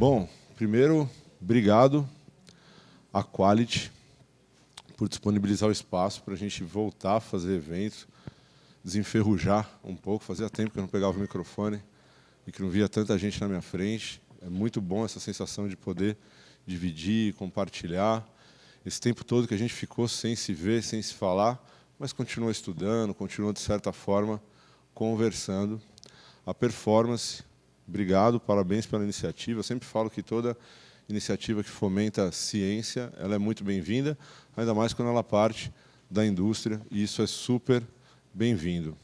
Bom, primeiro, obrigado à Quality por disponibilizar o espaço para a gente voltar a fazer eventos, desenferrujar um pouco. Fazia tempo que eu não pegava o microfone e que não via tanta gente na minha frente. É muito bom essa sensação de poder dividir, compartilhar. Esse tempo todo que a gente ficou sem se ver, sem se falar, mas continua estudando, continua, de certa forma, conversando. A Performance, obrigado, parabéns pela iniciativa. Eu sempre falo que toda iniciativa que fomenta a ciência, ela é muito bem-vinda, ainda mais quando ela parte da indústria, e isso é super bem-vindo.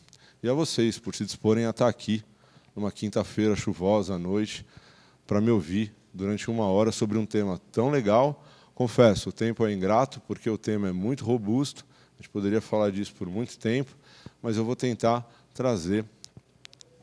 E a vocês, por se disporem a estar aqui, numa quinta-feira chuvosa à noite, para me ouvir durante 1 hora sobre um tema tão legal. Confesso, o tempo é ingrato, porque o tema é muito robusto, a gente poderia falar disso por muito tempo, mas eu vou tentar trazer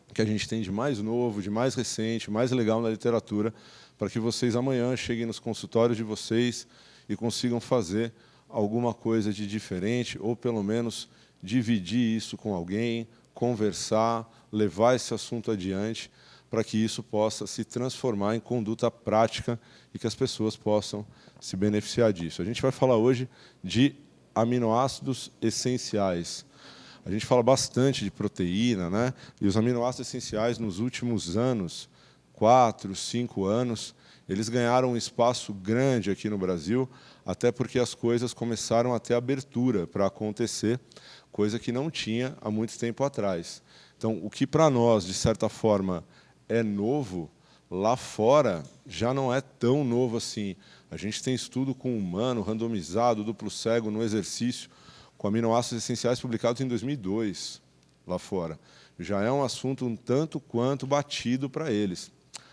o que a gente tem de mais novo, de mais recente, mais legal na literatura, para que vocês amanhã cheguem nos consultórios de vocês e consigam fazer alguma coisa de diferente, ou pelo menos dividir isso com alguém, conversar, levar esse assunto adiante, para que isso possa se transformar em conduta prática e que as pessoas possam se beneficiar disso. A gente vai falar hoje de aminoácidos essenciais. A gente fala bastante de proteína, né? E os aminoácidos essenciais, nos últimos anos, 4, 5 anos, eles ganharam um espaço grande aqui no Brasil, até porque as coisas começaram a ter abertura para acontecer, coisa que não tinha há muito tempo atrás. Então, o que para nós, de certa forma, é novo, lá fora já não é tão novo assim. A gente tem estudo com humano, randomizado, duplo cego, no exercício, com aminoácidos essenciais publicados em 2002, lá fora. Já é um assunto um tanto quanto batido para eles.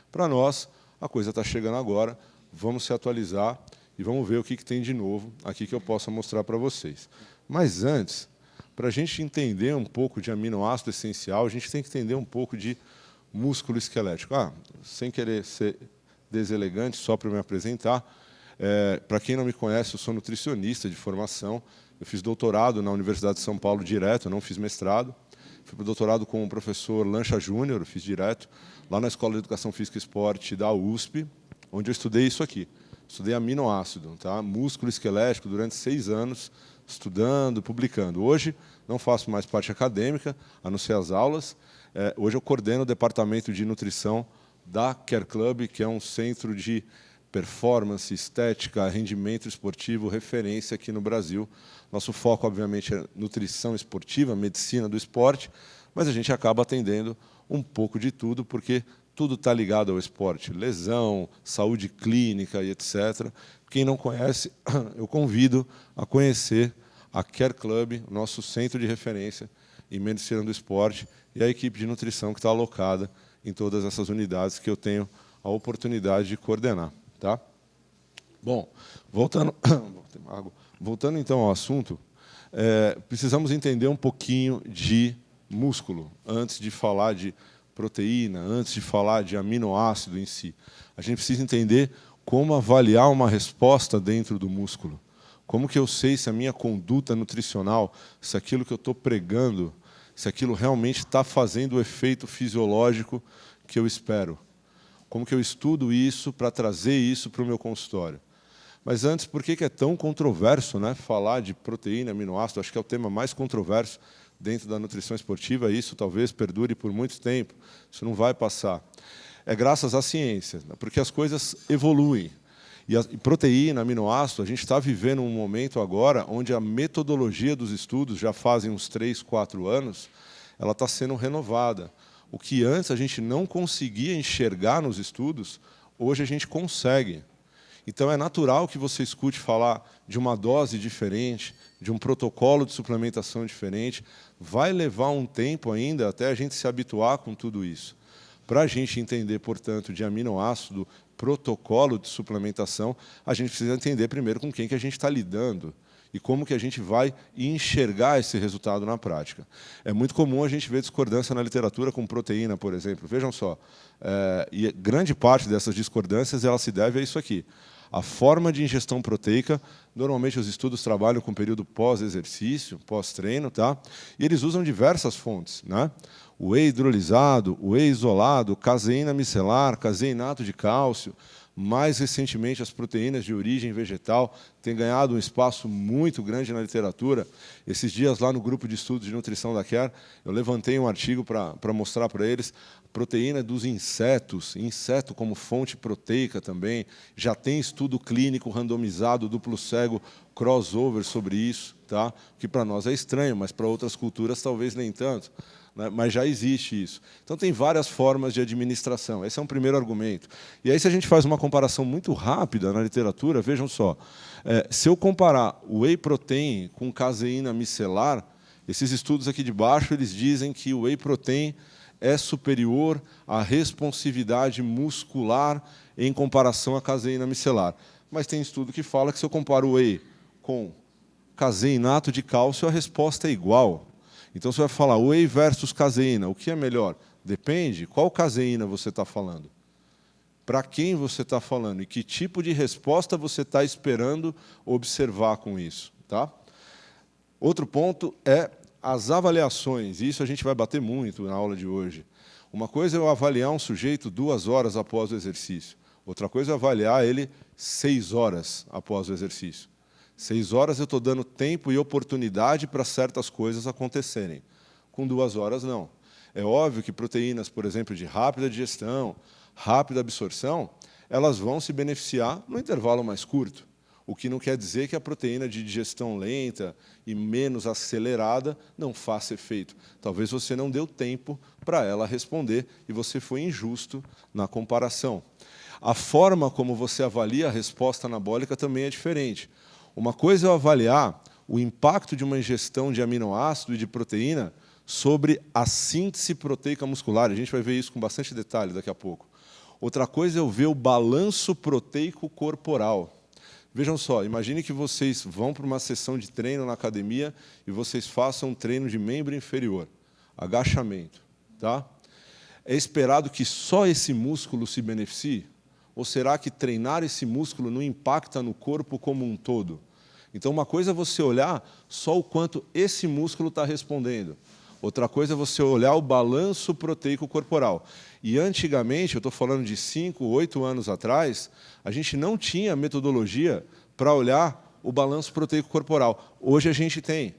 Para nós, a coisa está chegando agora, vamos se atualizar e vamos ver o que tem de novo aqui que eu possa mostrar para vocês. Mas antes, para a gente entender um pouco de aminoácido essencial, a gente tem que entender um pouco de músculo esquelético. Sem querer ser deselegante, só para me apresentar, para quem não me conhece, eu sou nutricionista de formação. Eu fiz doutorado na Universidade de São Paulo direto, eu não fiz mestrado. Fui para o doutorado com o professor Lancha Júnior, eu fiz direto, lá na Escola de Educação Física e Esporte da USP, onde eu estudei isso aqui. Estudei aminoácido, tá? Músculo esquelético, durante 6 anos, estudando, publicando. Hoje, não faço mais parte acadêmica, a não ser as aulas. Hoje eu coordeno o departamento de nutrição da Care Club, que é um centro de performance, estética, rendimento esportivo, referência aqui no Brasil. Nosso foco, obviamente, é nutrição esportiva, medicina do esporte, mas a gente acaba atendendo um pouco de tudo, porque tudo está ligado ao esporte. Lesão, saúde clínica e etc. Quem não conhece, eu convido a conhecer a Care Club, nosso centro de referência em medicina do esporte, e a equipe de nutrição que está alocada em todas essas unidades que eu tenho a oportunidade de coordenar. Tá? Bom, voltando então ao assunto, precisamos entender um pouquinho de músculo antes de falar de proteína, antes de falar de aminoácido em si. A gente precisa entender como avaliar uma resposta dentro do músculo. Como que eu sei se a minha conduta nutricional, se aquilo que eu estou pregando, se aquilo realmente está fazendo o efeito fisiológico que eu espero. Como que eu estudo isso para trazer isso para o meu consultório. Mas antes, por que é tão controverso, né, falar de proteína, aminoácido? Acho que é o tema mais controverso dentro da nutrição esportiva. Isso talvez perdure por muito tempo. Isso não vai passar. É graças à ciência, né, porque as coisas evoluem. E proteína, aminoácido, a gente está vivendo um momento agora onde a metodologia dos estudos, já fazem uns 3, 4 anos, ela está sendo renovada. O que antes a gente não conseguia enxergar nos estudos, hoje a gente consegue. Então, é natural que você escute falar de uma dose diferente, de um protocolo de suplementação diferente. Vai levar um tempo ainda até a gente se habituar com tudo isso. Para a gente entender, portanto, de aminoácido, protocolo de suplementação, a gente precisa entender primeiro com quem que a gente está lidando e como que a gente vai enxergar esse resultado na prática. É muito comum a gente ver discordância na literatura com proteína, por exemplo. Vejam só, e grande parte dessas discordâncias ela se deve a isso aqui. A forma de ingestão proteica, normalmente os estudos trabalham com período pós-exercício, pós-treino, tá? E eles usam diversas fontes, né? Whey hidrolisado, whey isolado, caseína micelar, caseinato de cálcio. Mais recentemente, as proteínas de origem vegetal têm ganhado um espaço muito grande na literatura. Esses dias, lá no grupo de estudos de nutrição da Care, eu levantei um artigo para mostrar para eles proteína dos insetos, inseto como fonte proteica também. Já tem estudo clínico randomizado, duplo cego, crossover sobre isso, tá? Que para nós é estranho, mas para outras culturas talvez nem tanto. Mas já existe isso. Então, tem várias formas de administração. Esse é um primeiro argumento. E aí, se a gente faz uma comparação muito rápida na literatura, vejam só, se eu comparar o whey protein com caseína micelar, esses estudos aqui de baixo eles dizem que o whey protein é superior à responsividade muscular em comparação à caseína micelar. Mas tem estudo que fala que, se eu comparo o whey com caseinato de cálcio, a resposta é igual. Então, você vai falar whey versus caseína, o que é melhor? Depende. Qual caseína você está falando? Para quem você está falando? E que tipo de resposta você está esperando observar com isso? Tá? Outro ponto é as avaliações. Isso a gente vai bater muito na aula de hoje. Uma coisa é eu avaliar um sujeito 2 horas após o exercício. Outra coisa é avaliar ele 6 horas após o exercício. 6 horas eu estou dando tempo e oportunidade para certas coisas acontecerem. Com 2 horas, não. É óbvio que proteínas, por exemplo, de rápida digestão, rápida absorção, elas vão se beneficiar no intervalo mais curto. O que não quer dizer que a proteína de digestão lenta e menos acelerada não faça efeito. Talvez você não deu tempo para ela responder e você foi injusto na comparação. A forma como você avalia a resposta anabólica também é diferente. Uma coisa é eu avaliar o impacto de uma ingestão de aminoácido e de proteína sobre a síntese proteica muscular. A gente vai ver isso com bastante detalhe daqui a pouco. Outra coisa é eu ver o balanço proteico corporal. Vejam só, imagine que vocês vão para uma sessão de treino na academia e vocês façam um treino de membro inferior, agachamento. Tá? É esperado que só esse músculo se beneficie? Ou será que treinar esse músculo não impacta no corpo como um todo? Então, uma coisa é você olhar só o quanto esse músculo está respondendo. Outra coisa é você olhar o balanço proteico corporal. E, antigamente, eu estou falando de 5, 8 anos atrás, a gente não tinha metodologia para olhar o balanço proteico corporal. Hoje a gente tem.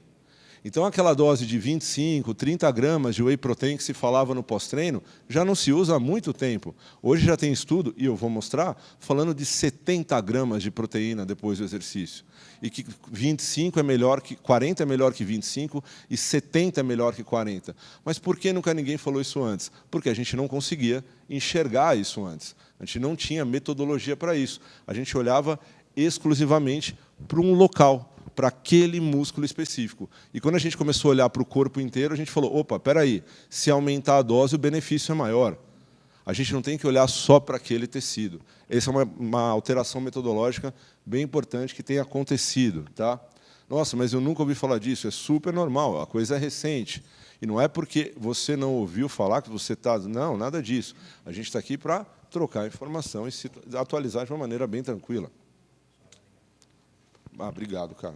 Então, aquela dose de 25, 30 gramas de whey protein que se falava no pós-treino, já não se usa há muito tempo. Hoje já tem estudo, e eu vou mostrar, falando de 70 gramas de proteína depois do exercício. E que 25 é melhor que 40 é melhor que 25 e 70 é melhor que 40. Mas por que nunca ninguém falou isso antes? Porque a gente não conseguia enxergar isso antes. A gente não tinha metodologia para isso. A gente olhava exclusivamente para um local, para aquele músculo específico. E quando a gente começou a olhar para o corpo inteiro, a gente falou, opa, espera aí, se aumentar a dose, o benefício é maior. A gente não tem que olhar só para aquele tecido. Essa é uma alteração metodológica bem importante que tem acontecido. Tá? Nossa, mas eu nunca ouvi falar disso. É super normal, a coisa é recente. E não é porque você não ouviu falar que você está... Não, nada disso. A gente está aqui para trocar informação e se atualizar de uma maneira bem tranquila. Obrigado, cara.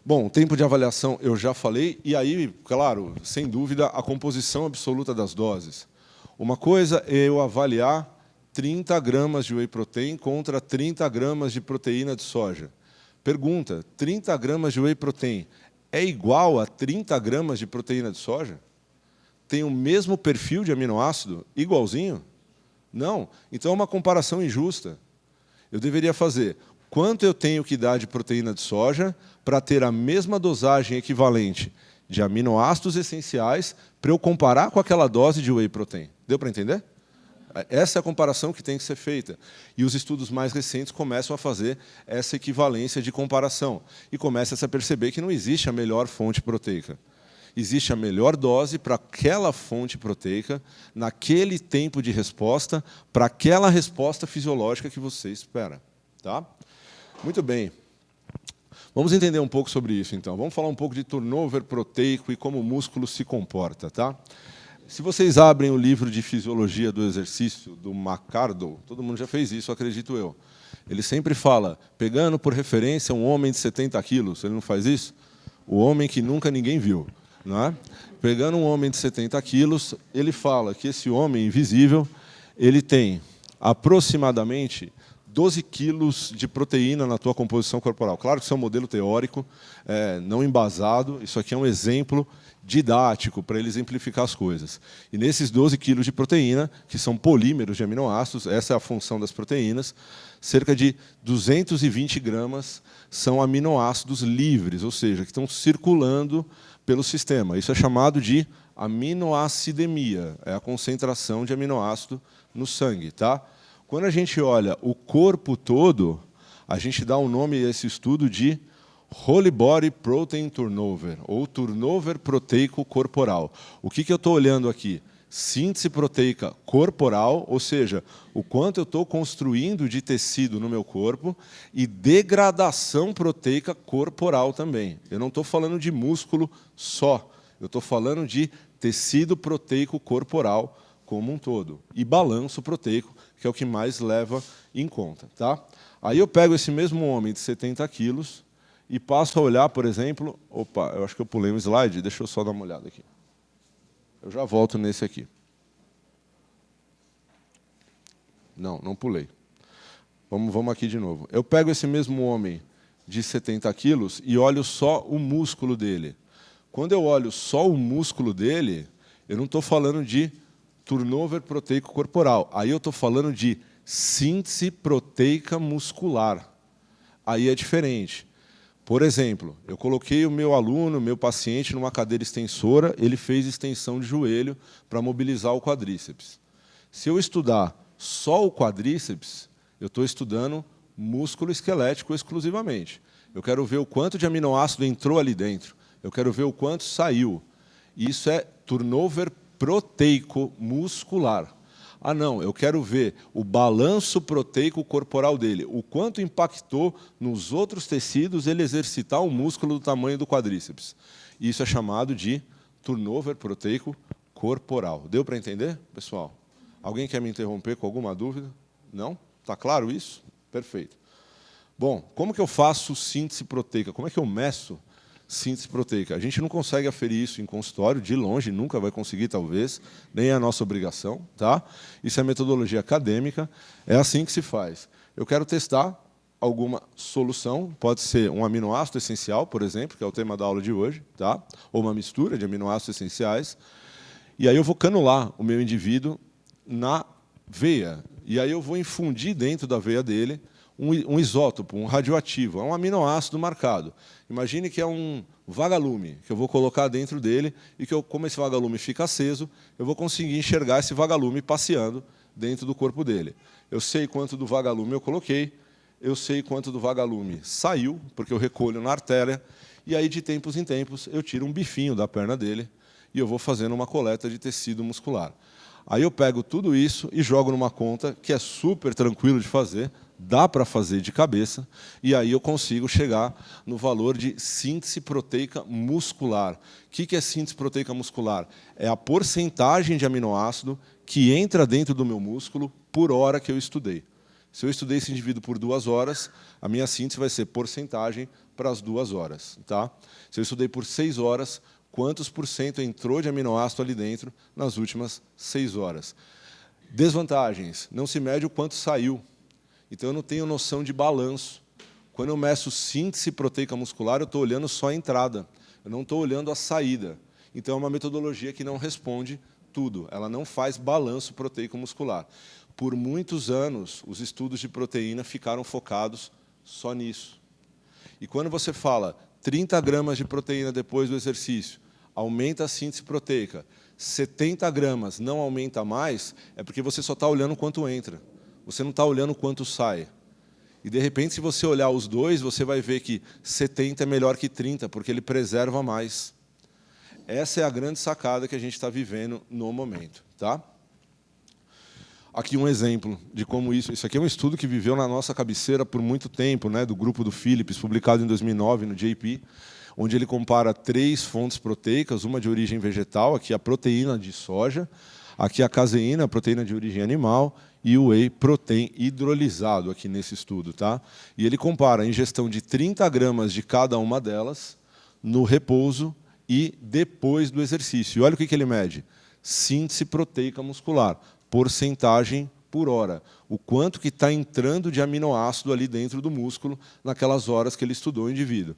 Bom, tempo de avaliação eu já falei. E aí, claro, sem dúvida, a composição absoluta das doses. Uma coisa é eu avaliar 30 gramas de whey protein contra 30 gramas de proteína de soja. Pergunta, 30 gramas de whey protein é igual a 30 gramas de proteína de soja? Tem o mesmo perfil de aminoácido? Igualzinho? Não. Então é uma comparação injusta. Eu deveria fazer quanto eu tenho que dar de proteína de soja para ter a mesma dosagem equivalente de aminoácidos essenciais para eu comparar com aquela dose de whey protein. Deu para entender? Essa é a comparação que tem que ser feita. E os estudos mais recentes começam a fazer essa equivalência de comparação. E começa-se a perceber que não existe a melhor fonte proteica. Existe a melhor dose para aquela fonte proteica, naquele tempo de resposta, para aquela resposta fisiológica que você espera. Tá? Muito bem. Vamos entender um pouco sobre isso, então. Vamos falar um pouco de turnover proteico e como o músculo se comporta. Tá? Se vocês abrem o livro de Fisiologia do Exercício, do McArdle, todo mundo já fez isso, acredito eu. Ele sempre fala, pegando por referência um homem de 70 quilos, ele não faz isso? O homem que nunca ninguém viu. Não é? Pegando um homem de 70 quilos, ele fala que esse homem invisível ele tem aproximadamente 12 quilos de proteína na tua composição corporal. Claro que isso é um modelo teórico, não embasado, isso aqui é um exemplo didático para ele exemplificar as coisas. E nesses 12 quilos de proteína, que são polímeros de aminoácidos, essa é a função das proteínas, cerca de 220 gramas são aminoácidos livres, ou seja, que estão circulando pelo sistema. Isso é chamado de aminoacidemia, é a concentração de aminoácido no sangue. Tá? Quando a gente olha o corpo todo, a gente dá o nome a esse estudo de Whole Body Protein Turnover, ou turnover proteico corporal. O que eu estou olhando aqui? Síntese proteica corporal, ou seja, o quanto eu estou construindo de tecido no meu corpo, e degradação proteica corporal também. Eu não estou falando de músculo só, eu estou falando de tecido proteico corporal como um todo. E balanço proteico, que é o que mais leva em conta. Tá? Aí eu pego esse mesmo homem de 70 quilos e passo a olhar, por exemplo... Opa, eu acho que eu pulei um slide, deixa eu só dar uma olhada aqui. Eu já volto nesse aqui. Não pulei. Vamos aqui de novo. Eu pego esse mesmo homem de 70 quilos e olho só o músculo dele. Quando eu olho só o músculo dele, eu não estou falando de turnover proteico corporal. Aí eu estou falando de síntese proteica muscular. Aí é diferente. Por exemplo, eu coloquei o meu aluno, meu paciente, numa cadeira extensora, ele fez extensão de joelho para mobilizar o quadríceps. Se eu estudar só o quadríceps, eu estou estudando músculo esquelético exclusivamente. Eu quero ver o quanto de aminoácido entrou ali dentro. Eu quero ver o quanto saiu. Isso é turnover proteico muscular. Ah, não, eu quero ver o balanço proteico corporal dele, o quanto impactou nos outros tecidos ele exercitar um músculo do tamanho do quadríceps. Isso é chamado de turnover proteico corporal. Deu para entender, pessoal? Alguém quer me interromper com alguma dúvida? Não? Está claro isso? Perfeito. Bom, como que eu faço síntese proteica? Como é que eu meço síntese proteica? A gente não consegue aferir isso em consultório, de longe, nunca vai conseguir, talvez, nem é a nossa obrigação. Tá? Isso é metodologia acadêmica, é assim que se faz. Eu quero testar alguma solução, pode ser um aminoácido essencial, por exemplo, que é o tema da aula de hoje, tá? Ou uma mistura de aminoácidos essenciais, e aí eu vou canular o meu indivíduo na veia, e aí eu vou infundir dentro da veia dele um isótopo, um radioativo, é um aminoácido marcado. Imagine que é um vagalume que eu vou colocar dentro dele e que, como esse vagalume fica aceso, eu vou conseguir enxergar esse vagalume passeando dentro do corpo dele. Eu sei quanto do vagalume eu coloquei, eu sei quanto do vagalume saiu, porque eu recolho na artéria, e aí, de tempos em tempos, eu tiro um bifinho da perna dele e eu vou fazendo uma coleta de tecido muscular. Aí eu pego tudo isso e jogo numa conta que é super tranquilo de fazer, dá para fazer de cabeça, e aí eu consigo chegar no valor de síntese proteica muscular. O que é síntese proteica muscular? É a porcentagem de aminoácido que entra dentro do meu músculo por hora que eu estudei. Se eu estudei esse indivíduo por 2 horas, a minha síntese vai ser porcentagem para as 2 horas. Tá? Se eu estudei por 6 horas, quantos por cento entrou de aminoácido ali dentro nas últimas 6 horas? Desvantagens. Não se mede o quanto saiu. Então, eu não tenho noção de balanço. Quando eu meço síntese proteica muscular, eu estou olhando só a entrada. Eu não estou olhando a saída. Então, é uma metodologia que não responde tudo. Ela não faz balanço proteico muscular. Por muitos anos, os estudos de proteína ficaram focados só nisso. E quando você fala 30 gramas de proteína depois do exercício, aumenta a síntese proteica, 70 gramas não aumenta mais, é porque você só está olhando quanto entra. Você não está olhando quanto sai. E, de repente, se você olhar os dois, você vai ver que 70 é melhor que 30, porque ele preserva mais. Essa é a grande sacada que a gente está vivendo no momento. Tá? Aqui um exemplo de como isso... Isso aqui é um estudo que viveu na nossa cabeceira por muito tempo, né, do grupo do Phillips, publicado em 2009 no JP, onde ele compara 3 fontes proteicas, uma de origem vegetal, aqui a proteína de soja, Aqui a caseína, a proteína de origem animal, e o whey protein hidrolisado aqui nesse estudo. Tá? E ele compara a ingestão de 30 gramas de cada uma delas no repouso e depois do exercício. E olha o que ele mede. Síntese proteica muscular, porcentagem por hora. O quanto que está entrando de aminoácido ali dentro do músculo naquelas horas que ele estudou o indivíduo.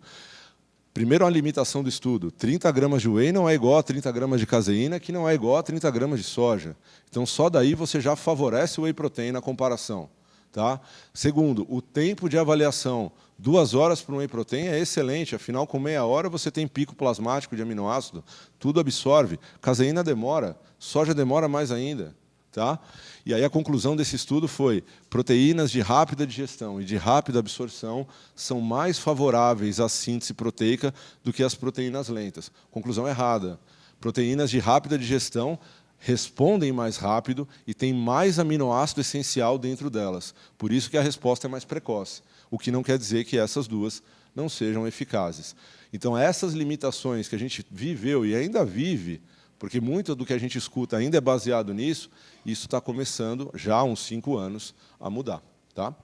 Primeiro, a limitação do estudo. 30 gramas de whey não é igual a 30 gramas de caseína, que não é igual a 30 gramas de soja. Então, só daí você já favorece o whey protein na comparação. Tá? Segundo, o tempo de avaliação. 2 horas para um whey protein é excelente, afinal, com meia hora você tem pico plasmático de aminoácido, tudo absorve. Caseína demora, soja demora mais ainda. Tá? E aí a conclusão desse estudo foi: proteínas de rápida digestão e de rápida absorção são mais favoráveis à síntese proteica do que as proteínas lentas. Conclusão errada. Proteínas de rápida digestão respondem mais rápido e têm mais aminoácido essencial dentro delas. Por isso que a resposta é mais precoce, o que não quer dizer que essas duas não sejam eficazes. Então, essas limitações que a gente viveu e ainda vive, porque muito do que a gente escuta ainda é baseado nisso, isso está começando, já há uns 5 anos, a mudar. Tá?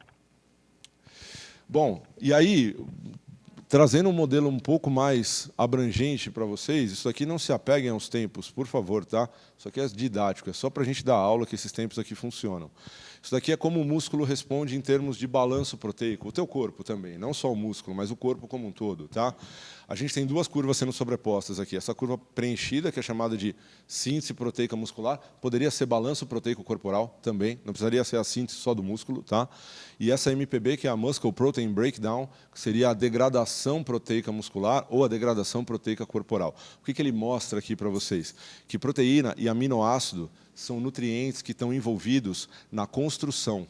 Bom, e aí, trazendo um modelo um pouco mais abrangente para vocês, isso aqui não se apeguem aos tempos, por favor. Tá? Isso aqui é didático, é só para a gente dar aula que esses tempos aqui funcionam. Isso daqui é como o músculo responde em termos de balanço proteico, o teu corpo também, não só o músculo, mas o corpo como um todo. Tá? A gente tem 2 curvas sendo sobrepostas aqui. Essa curva preenchida, que é chamada de síntese proteica muscular, poderia ser balanço proteico corporal também, não precisaria ser a síntese só do músculo. Tá? E essa MPB, que é a Muscle Protein Breakdown, que seria a degradação proteica muscular ou a degradação proteica corporal. O que ele mostra aqui para vocês? Que proteína e aminoácido são nutrientes que estão envolvidos na construção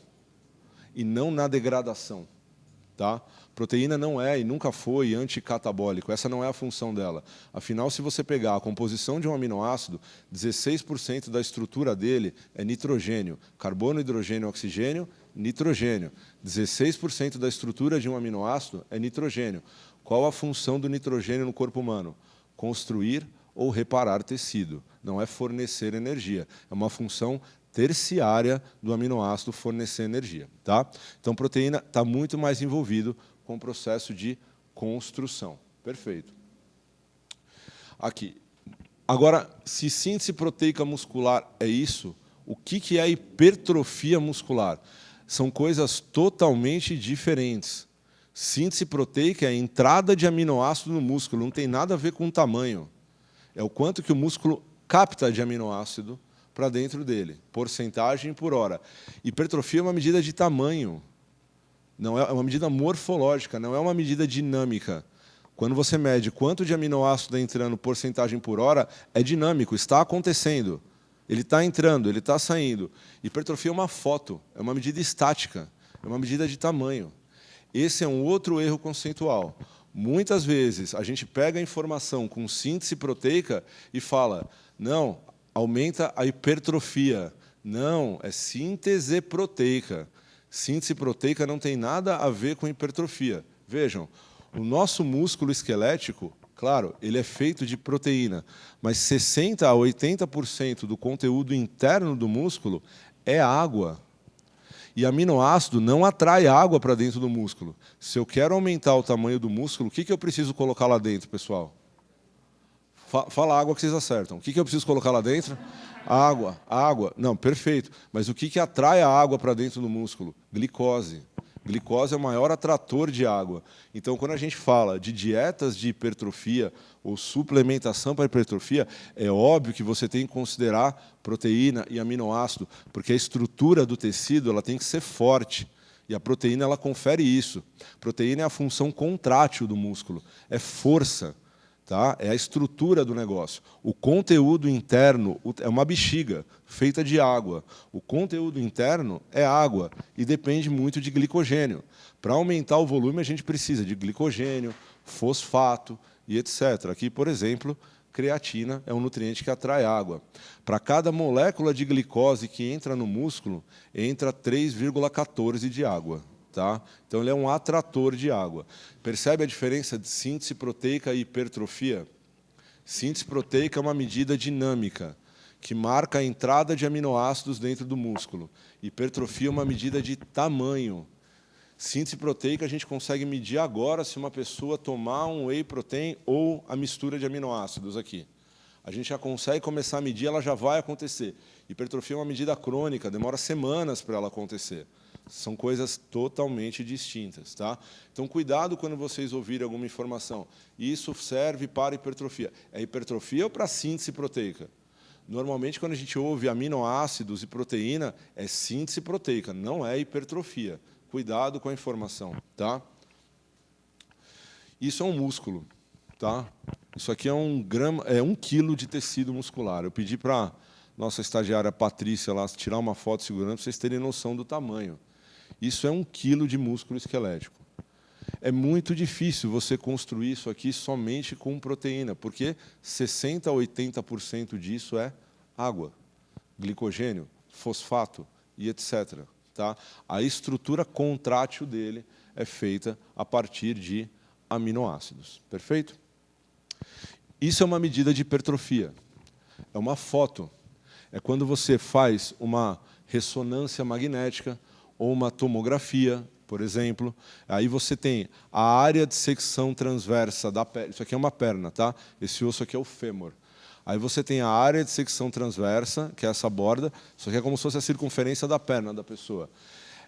e não na degradação. Tá? Proteína não é e nunca foi anticatabólico, essa não é a função dela. Afinal, se você pegar a composição de um aminoácido, 16% da estrutura dele é nitrogênio, carbono, hidrogênio, oxigênio, nitrogênio. 16% da estrutura de um aminoácido é nitrogênio. Qual a função do nitrogênio no corpo humano? Construir ou reparar tecido, não é fornecer energia, é uma função terciária do aminoácido fornecer energia. Tá? Então, proteína está muito mais envolvido com o processo de construção. Perfeito. Aqui. Agora, se síntese proteica muscular é isso, o que é hipertrofia muscular? São coisas totalmente diferentes. Síntese proteica é a entrada de aminoácido no músculo, não tem nada a ver com o tamanho. É o quanto que o músculo capta de aminoácido para dentro dele, porcentagem por hora. Hipertrofia é uma medida de tamanho, não é uma medida morfológica, não é uma medida dinâmica. Quando você mede quanto de aminoácido está entrando porcentagem por hora, é dinâmico, está acontecendo. Ele está entrando, ele está saindo. Hipertrofia é uma foto, é uma medida estática, é uma medida de tamanho. Esse é um outro erro conceitual. Muitas vezes a gente pega a informação com síntese proteica e fala: não, aumenta a hipertrofia. Não, é síntese proteica. Síntese proteica não tem nada a ver com hipertrofia. Vejam, o nosso músculo esquelético, claro, ele é feito de proteína, mas 60% a 80% do conteúdo interno do músculo é água. E aminoácido não atrai água para dentro do músculo. Se eu quero aumentar o tamanho do músculo, o que eu preciso colocar lá dentro, pessoal? Fala água que vocês acertam. O que eu preciso colocar lá dentro? Água, água. Não, perfeito. Mas o que atrai a água para dentro do músculo? Glicose. Glicose é o maior atrator de água. Então, quando a gente fala de dietas de hipertrofia ou suplementação para hipertrofia, é óbvio que você tem que considerar proteína e aminoácido, porque a estrutura do tecido ela tem que ser forte. E a proteína ela confere isso. Proteína é a função contrátil do músculo, é força. Tá? É a estrutura do negócio. O conteúdo interno é uma bexiga feita de água. O conteúdo interno é água e depende muito de glicogênio. Para aumentar o volume, a gente precisa de glicogênio, fosfato e etc. Aqui, por exemplo, creatina é um nutriente que atrai água. Para cada molécula de glicose que entra no músculo, entra 3,14 de água. Tá? Então, ele é um atrator de água. Percebe a diferença de síntese proteica e hipertrofia? Síntese proteica é uma medida dinâmica. que marca a entrada de aminoácidos dentro do músculo. Hipertrofia é uma medida de tamanho. Síntese proteica, a gente consegue medir agora se uma pessoa tomar um whey protein ou a mistura de aminoácidos aqui. A gente já consegue começar a medir, ela já vai acontecer. Hipertrofia é uma medida crônica, demora semanas para ela acontecer. São coisas totalmente distintas. Tá? Então, cuidado quando vocês ouvirem alguma informação. Isso serve para hipertrofia. É hipertrofia ou para síntese proteica? Normalmente, quando a gente ouve aminoácidos e proteína, é síntese proteica, não é hipertrofia. Cuidado com a informação. Tá? Isso é um músculo. Tá? Isso aqui é 1 quilo de tecido muscular. Eu pedi para nossa estagiária Patrícia lá tirar uma foto segurando para vocês terem noção do tamanho. Isso é 1 quilo de músculo esquelético. É muito difícil você construir isso aqui somente com proteína, porque 60% a 80% disso é água, glicogênio, fosfato e etc. Tá? A estrutura contrátil dele é feita a partir de aminoácidos. Perfeito? Isso é uma medida de hipertrofia. É uma foto. É quando você faz uma ressonância magnética ou uma tomografia, por exemplo, aí você tem a área de secção transversa da perna. Isso aqui é uma perna, tá? Esse osso aqui é o fêmur. Aí você tem a área de secção transversa, que é essa borda. Isso aqui é como se fosse a circunferência da perna da pessoa.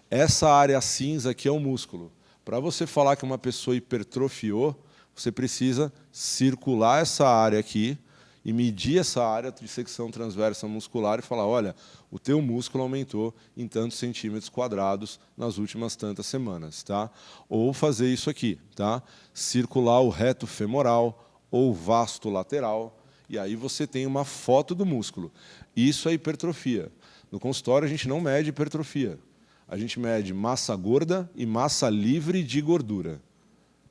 Essa área cinza aqui é o músculo. Para você falar que uma pessoa hipertrofiou, você precisa circular essa área aqui e medir essa área de secção transversa muscular e falar, olha, o teu músculo aumentou em tantos centímetros quadrados nas últimas tantas semanas. Tá? Ou fazer isso aqui, tá? Circular o reto femoral ou vasto lateral, e aí você tem uma foto do músculo. Isso é hipertrofia. No consultório, a gente não mede hipertrofia. A gente mede massa gorda e massa livre de gordura.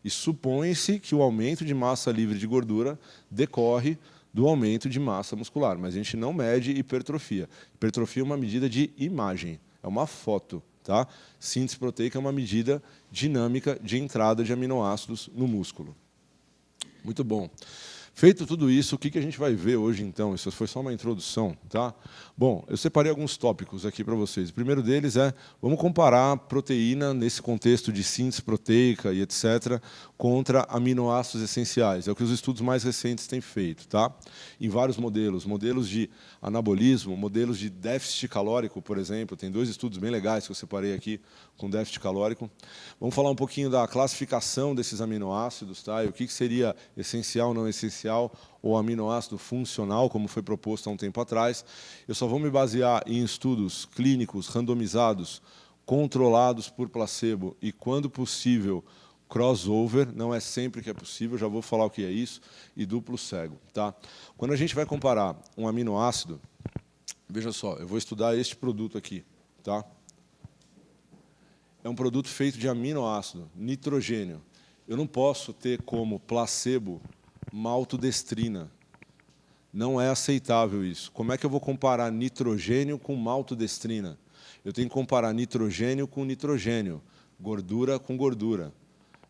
E supõe-se que o aumento de massa livre de gordura decorre do aumento de massa muscular, mas a gente não mede hipertrofia. Hipertrofia é uma medida de imagem, é uma foto. Tá? Síntese proteica é uma medida dinâmica de entrada de aminoácidos no músculo. Muito bom. Feito tudo isso, o que a gente vai ver hoje, então? Isso foi só uma introdução. Tá? Bom, eu separei alguns tópicos aqui para vocês. O primeiro deles é, vamos comparar proteína nesse contexto de síntese proteica e etc., contra aminoácidos essenciais. É o que os estudos mais recentes têm feito. Tá? Em vários modelos. Modelos de anabolismo, modelos de déficit calórico, por exemplo. Tem 2 estudos bem legais que eu separei aqui com déficit calórico. Vamos falar um pouquinho da classificação desses aminoácidos, tá? E o que seria essencial, não essencial, ou aminoácido funcional, como foi proposto há um tempo atrás. Eu só vou me basear em estudos clínicos randomizados, controlados por placebo e, quando possível, crossover. Não é sempre que é possível, já vou falar o que é isso, e duplo cego. Tá? Quando a gente vai comparar um aminoácido, veja só, eu vou estudar este produto aqui. Tá? É um produto feito de aminoácido, nitrogênio. Eu não posso ter como placebo maltodestrina. Não é aceitável isso. Como é que eu vou comparar nitrogênio com maltodestrina? Eu tenho que comparar nitrogênio com nitrogênio, gordura com gordura.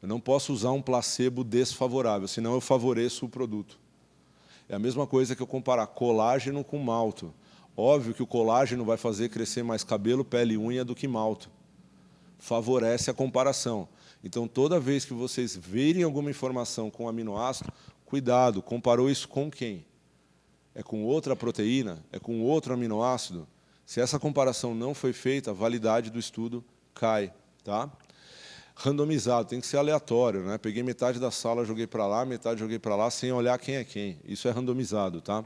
Eu não posso usar um placebo desfavorável, senão eu favoreço o produto. É a mesma coisa que eu comparar colágeno com malto. Óbvio que o colágeno vai fazer crescer mais cabelo, pele e unha do que malto. Favorece a comparação. Então, toda vez que vocês verem alguma informação com aminoácido, cuidado, comparou isso com quem? É com outra proteína? É com outro aminoácido? Se essa comparação não foi feita, a validade do estudo cai. Tá? Randomizado, tem que ser aleatório. Né? Peguei metade da sala, joguei para lá, metade joguei para lá, sem olhar quem é quem. Isso é randomizado. Tá?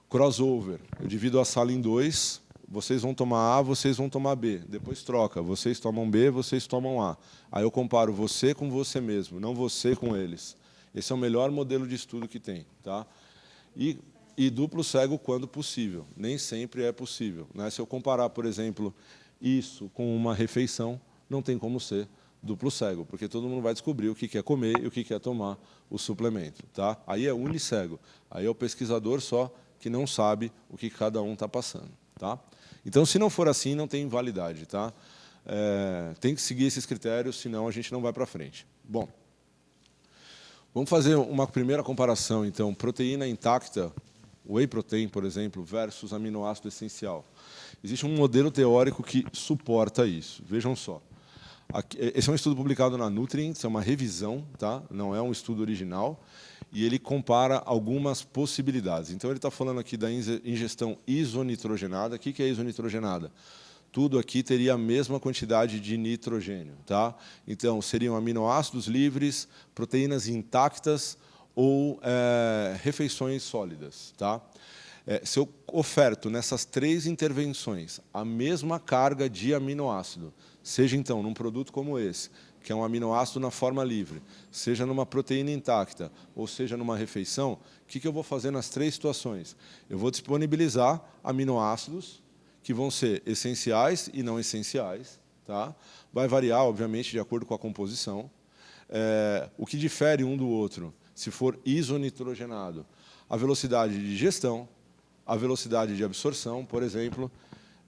Crossover, eu divido a sala em 2, vocês vão tomar A, vocês vão tomar B. Depois troca, vocês tomam B, vocês tomam A. Aí eu comparo você com você mesmo, não você com eles. Esse é o melhor modelo de estudo que tem. Tá? E duplo cego quando possível. Nem sempre é possível. Né? Se eu comparar, por exemplo, isso com uma refeição, não tem como ser duplo cego, porque todo mundo vai descobrir o que quer comer e o que quer tomar o suplemento. Tá? Aí é unicego. Aí é o pesquisador só que não sabe o que cada um está passando. Tá? Então, se não for assim, não tem validade. Tá? Tem que seguir esses critérios, senão a gente não vai para frente. Bom, vamos fazer uma primeira comparação, então. Proteína intacta, whey protein, por exemplo, versus aminoácido essencial. Existe um modelo teórico que suporta isso. Vejam só. Esse é um estudo publicado na Nutrients, é uma revisão, tá? Não é um estudo original, e ele compara algumas possibilidades. Então, ele está falando aqui da ingestão isonitrogenada. O que é isonitrogenada? Tudo aqui teria a mesma quantidade de nitrogênio. Tá? Então, seriam aminoácidos livres, proteínas intactas ou refeições sólidas. Tá? Se eu oferto nessas 3 intervenções a mesma carga de aminoácido, seja, então, num produto como esse, que é um aminoácido na forma livre, seja numa proteína intacta, ou seja numa refeição, o que eu vou fazer nas 3 situações? Eu vou disponibilizar aminoácidos que vão ser essenciais e não essenciais. Tá? Vai variar, obviamente, de acordo com a composição. O que difere um do outro, se for isonitrogenado, a velocidade de digestão, a velocidade de absorção, por exemplo,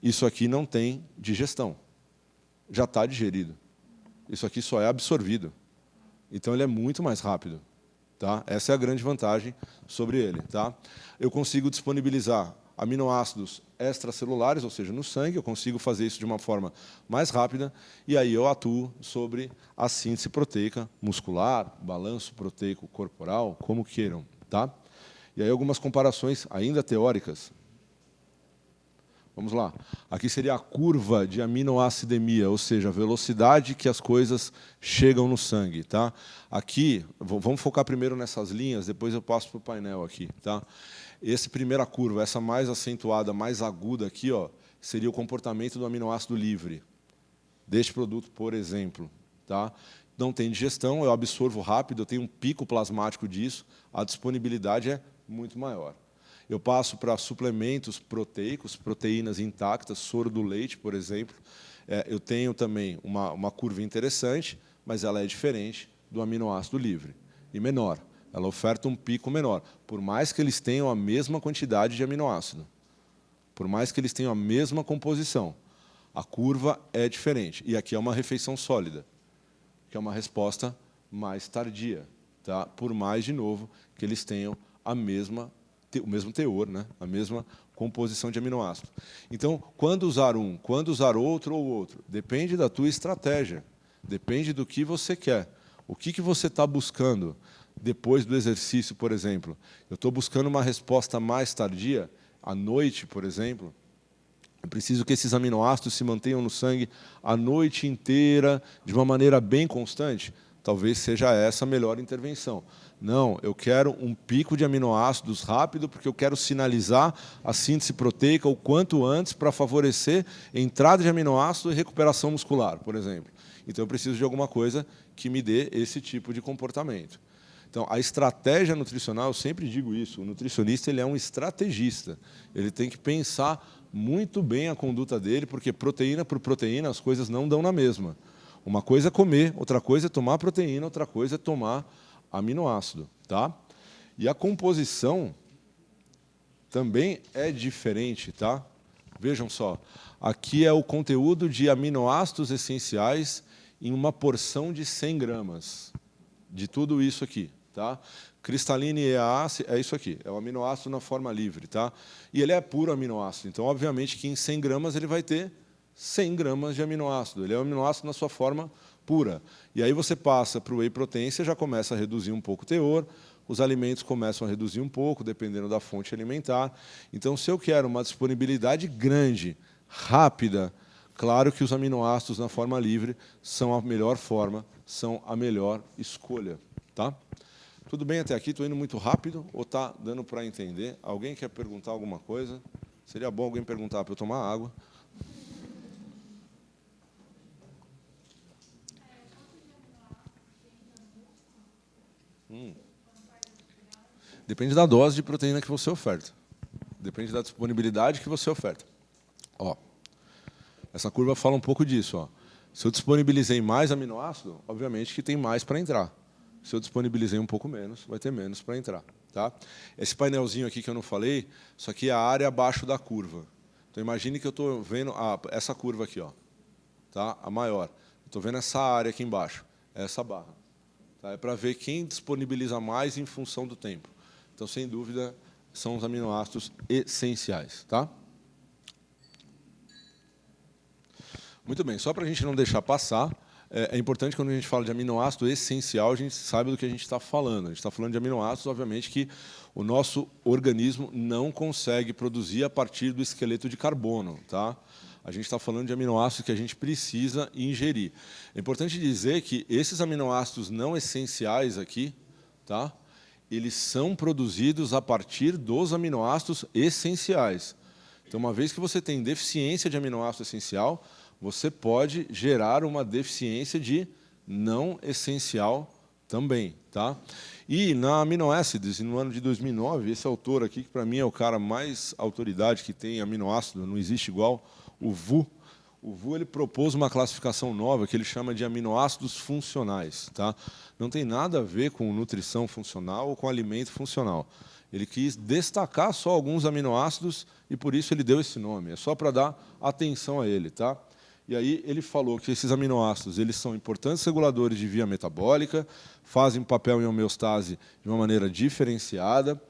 isso aqui não tem digestão. Já está digerido. Isso aqui só é absorvido. Então, ele é muito mais rápido. Tá? Essa é a grande vantagem sobre ele. Tá? Eu consigo disponibilizar aminoácidos extracelulares, ou seja, no sangue, eu consigo fazer isso de uma forma mais rápida, e aí eu atuo sobre a síntese proteica muscular, balanço proteico corporal, como queiram. Tá? E aí algumas comparações ainda teóricas. Vamos lá. Aqui seria a curva de aminoacidemia, ou seja, a velocidade que as coisas chegam no sangue. Tá? Aqui, vamos focar primeiro nessas linhas, depois eu passo para o painel aqui. Tá? Essa primeira curva, essa mais acentuada, mais aguda aqui, ó, seria o comportamento do aminoácido livre, deste produto, por exemplo. Tá? Não tem digestão, eu absorvo rápido, eu tenho um pico plasmático disso, a disponibilidade é muito maior. Eu passo para suplementos proteicos, proteínas intactas, soro do leite, por exemplo. Eu tenho também uma curva interessante, mas ela é diferente do aminoácido livre e menor. Ela oferta um pico menor, por mais que eles tenham a mesma quantidade de aminoácido, por mais que eles tenham a mesma composição. A curva é diferente. E aqui é uma refeição sólida, que é uma resposta mais tardia, tá? Por mais, de novo, que eles tenham o mesmo teor, né? A mesma composição de aminoácido. Então, quando usar um, quando usar outro ou outro, depende da tua estratégia, depende do que você quer. O que você está buscando depois do exercício, por exemplo? Eu estou buscando uma resposta mais tardia, à noite, por exemplo. Eu preciso que esses aminoácidos se mantenham no sangue a noite inteira, de uma maneira bem constante. Talvez seja essa a melhor intervenção. Não, eu quero um pico de aminoácidos rápido, porque eu quero sinalizar a síntese proteica o quanto antes para favorecer entrada de aminoácido e recuperação muscular, por exemplo. Então, eu preciso de alguma coisa que me dê esse tipo de comportamento. Então, a estratégia nutricional, eu sempre digo isso, o nutricionista ele é um estrategista. Ele tem que pensar muito bem a conduta dele, porque proteína por proteína as coisas não dão na mesma. Uma coisa é comer, outra coisa é tomar proteína, outra coisa é tomar aminoácido. Tá? E a composição também é diferente. Tá? Vejam só, aqui é o conteúdo de aminoácidos essenciais em uma porção de 100 gramas de tudo isso aqui. Tá? Cristalina e EAA é isso aqui, é o aminoácido na forma livre. Tá? E ele é puro aminoácido, então, obviamente, que em 100 gramas ele vai ter 100 gramas de aminoácido. Ele é um aminoácido na sua forma pura. E aí você passa para o whey protein, você já começa a reduzir um pouco o teor, os alimentos começam a reduzir um pouco, dependendo da fonte alimentar. Então, se eu quero uma disponibilidade grande, rápida, claro que os aminoácidos na forma livre são a melhor forma, são a melhor escolha. Tá? Tudo bem até aqui? Estou indo muito rápido ou está dando para entender? Alguém quer perguntar alguma coisa? Seria bom alguém perguntar para eu tomar água. Depende da dose de proteína que você oferta. Depende da disponibilidade que você oferta. Ó, essa curva fala um pouco disso. Ó. Se eu disponibilizei mais aminoácido, obviamente que tem mais para entrar. Se eu disponibilizei um pouco menos, vai ter menos para entrar. Tá? Esse painelzinho aqui que eu não falei, isso aqui é a área abaixo da curva. Então, imagine que eu estou vendo essa curva aqui, ó, tá? A maior. Estou vendo essa área aqui embaixo, essa barra. Tá? É para ver quem disponibiliza mais em função do tempo. Então, sem dúvida, são os aminoácidos essenciais, tá? Muito bem, só para a gente não deixar passar, é importante quando a gente fala de aminoácido essencial, a gente sabe do que a gente está falando. A gente está falando de aminoácidos, obviamente, que o nosso organismo não consegue produzir a partir do esqueleto de carbono, tá? A gente está falando de aminoácidos que a gente precisa ingerir. É importante dizer que esses aminoácidos não essenciais aqui, tá? Eles são produzidos a partir dos aminoácidos essenciais. Então, uma vez que você tem deficiência de aminoácido essencial, você pode gerar uma deficiência de não essencial também, tá? E na aminoácidos, no ano de 2009, esse autor aqui, que para mim é o cara mais autoridade que tem aminoácido, não existe igual, o Vu. O Vu ele propôs uma classificação nova que ele chama de aminoácidos funcionais, tá? Não tem nada a ver com nutrição funcional ou com alimento funcional. Ele quis destacar só alguns aminoácidos e por isso ele deu esse nome. É só para dar atenção a ele, tá? E aí ele falou que esses aminoácidos eles são importantes reguladores de via metabólica, fazem papel em homeostase de uma maneira diferenciada,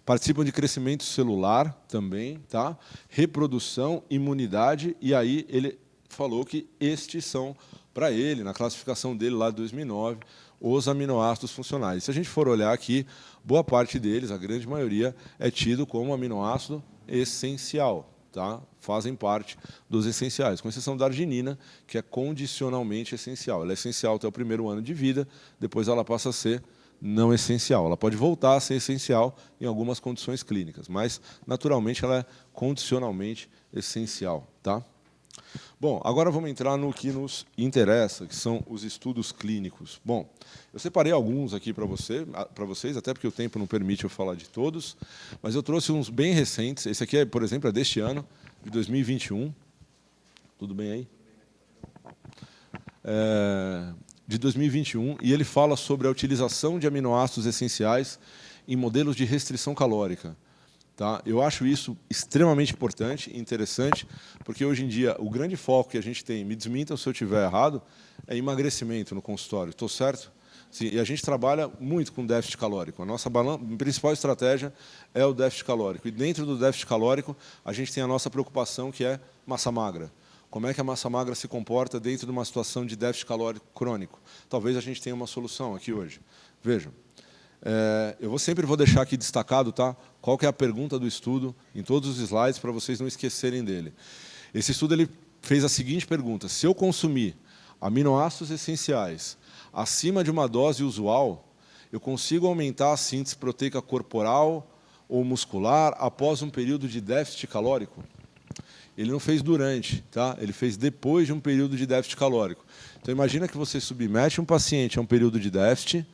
participam de crescimento celular também, tá? Reprodução, imunidade, e aí ele falou que estes são, para ele, na classificação dele lá de 2009, os aminoácidos funcionais. Se a gente for olhar aqui, boa parte deles, a grande maioria, é tido como aminoácido essencial. Tá? Fazem parte dos essenciais, com exceção da arginina, que é condicionalmente essencial. Ela é essencial até o primeiro ano de vida, depois ela passa a ser não essencial. Ela pode voltar a ser essencial em algumas condições clínicas, mas, naturalmente, ela é condicionalmente essencial. Tá? Bom, agora vamos entrar no que nos interessa, que são os estudos clínicos. Bom, eu separei alguns aqui para vocês, até porque o tempo não permite eu falar de todos, mas eu trouxe uns bem recentes. Esse aqui, por exemplo, é deste ano, de 2021. Tudo bem aí? De 2021, e ele fala sobre a utilização de aminoácidos essenciais em modelos de restrição calórica. Tá? Eu acho isso extremamente importante e interessante, porque hoje em dia o grande foco que a gente tem, me desmintam se eu estiver errado, é emagrecimento no consultório. Estou certo? Sim, e a gente trabalha muito com déficit calórico. A nossa principal estratégia é o déficit calórico. E dentro do déficit calórico, a gente tem a nossa preocupação, que é massa magra. Como é que a massa magra se comporta dentro de uma situação de déficit calórico crônico? Talvez a gente tenha uma solução aqui hoje. Vejam. Eu sempre vou deixar aqui destacado, tá? Qual que é a pergunta do estudo em todos os slides para vocês não esquecerem dele. Esse estudo ele fez a seguinte pergunta: se eu consumir aminoácidos essenciais acima de uma dose usual, eu consigo aumentar a síntese proteica corporal ou muscular após um período de déficit calórico? Ele não fez durante, tá? Ele fez depois de um período de déficit calórico. Então imagina que você submete um paciente a um período de déficit,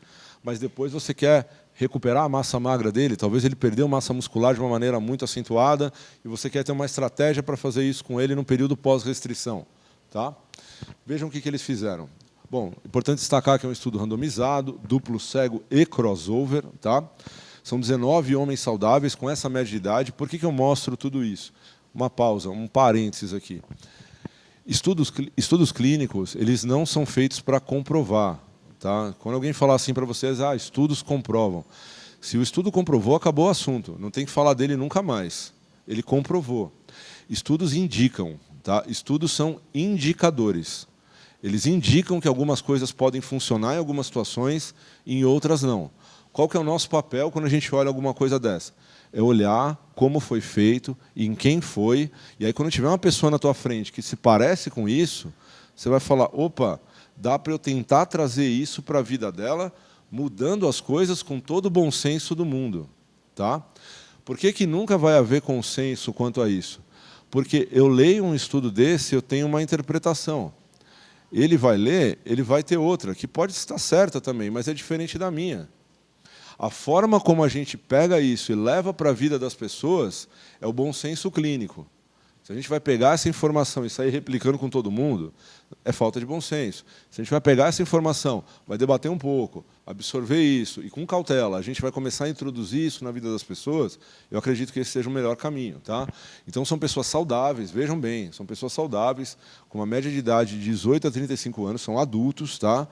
mas depois você quer recuperar a massa magra dele, talvez ele perdeu massa muscular de uma maneira muito acentuada, e você quer ter uma estratégia para fazer isso com ele no período pós-restrição. Tá? Vejam o que eles fizeram. Bom, importante destacar que é um estudo randomizado, duplo cego e crossover. Tá? São 19 homens saudáveis com essa média de idade. Por que eu mostro tudo isso? Uma pausa, um parênteses aqui. Estudos clínicos, eles não são feitos para comprovar. Tá? Quando alguém falar assim para vocês, estudos comprovam. Se o estudo comprovou, acabou o assunto. Não tem que falar dele nunca mais. Ele comprovou. Estudos indicam. Tá? Estudos são indicadores. Eles indicam que algumas coisas podem funcionar em algumas situações e em outras não. Qual que é o nosso papel quando a gente olha alguma coisa dessa? É olhar como foi feito, em quem foi, e aí quando tiver uma pessoa na tua frente que se parece com isso, você vai falar, opa, dá para eu tentar trazer isso para a vida dela, mudando as coisas com todo o bom senso do mundo. Tá? Por que nunca vai haver consenso quanto a isso? Porque eu leio um estudo desse, eu tenho uma interpretação. Ele vai ler, ele vai ter outra, que pode estar certa também, mas é diferente da minha. A forma como a gente pega isso e leva para a vida das pessoas é o bom senso clínico. Se a gente vai pegar essa informação e sair replicando com todo mundo, é falta de bom senso. Se a gente vai pegar essa informação, vai debater um pouco, absorver isso, e com cautela a gente vai começar a introduzir isso na vida das pessoas, eu acredito que esse seja o melhor caminho. Tá? Então, são pessoas saudáveis, vejam bem, são pessoas saudáveis, com uma média de idade de 18 a 35 anos, são adultos, tá?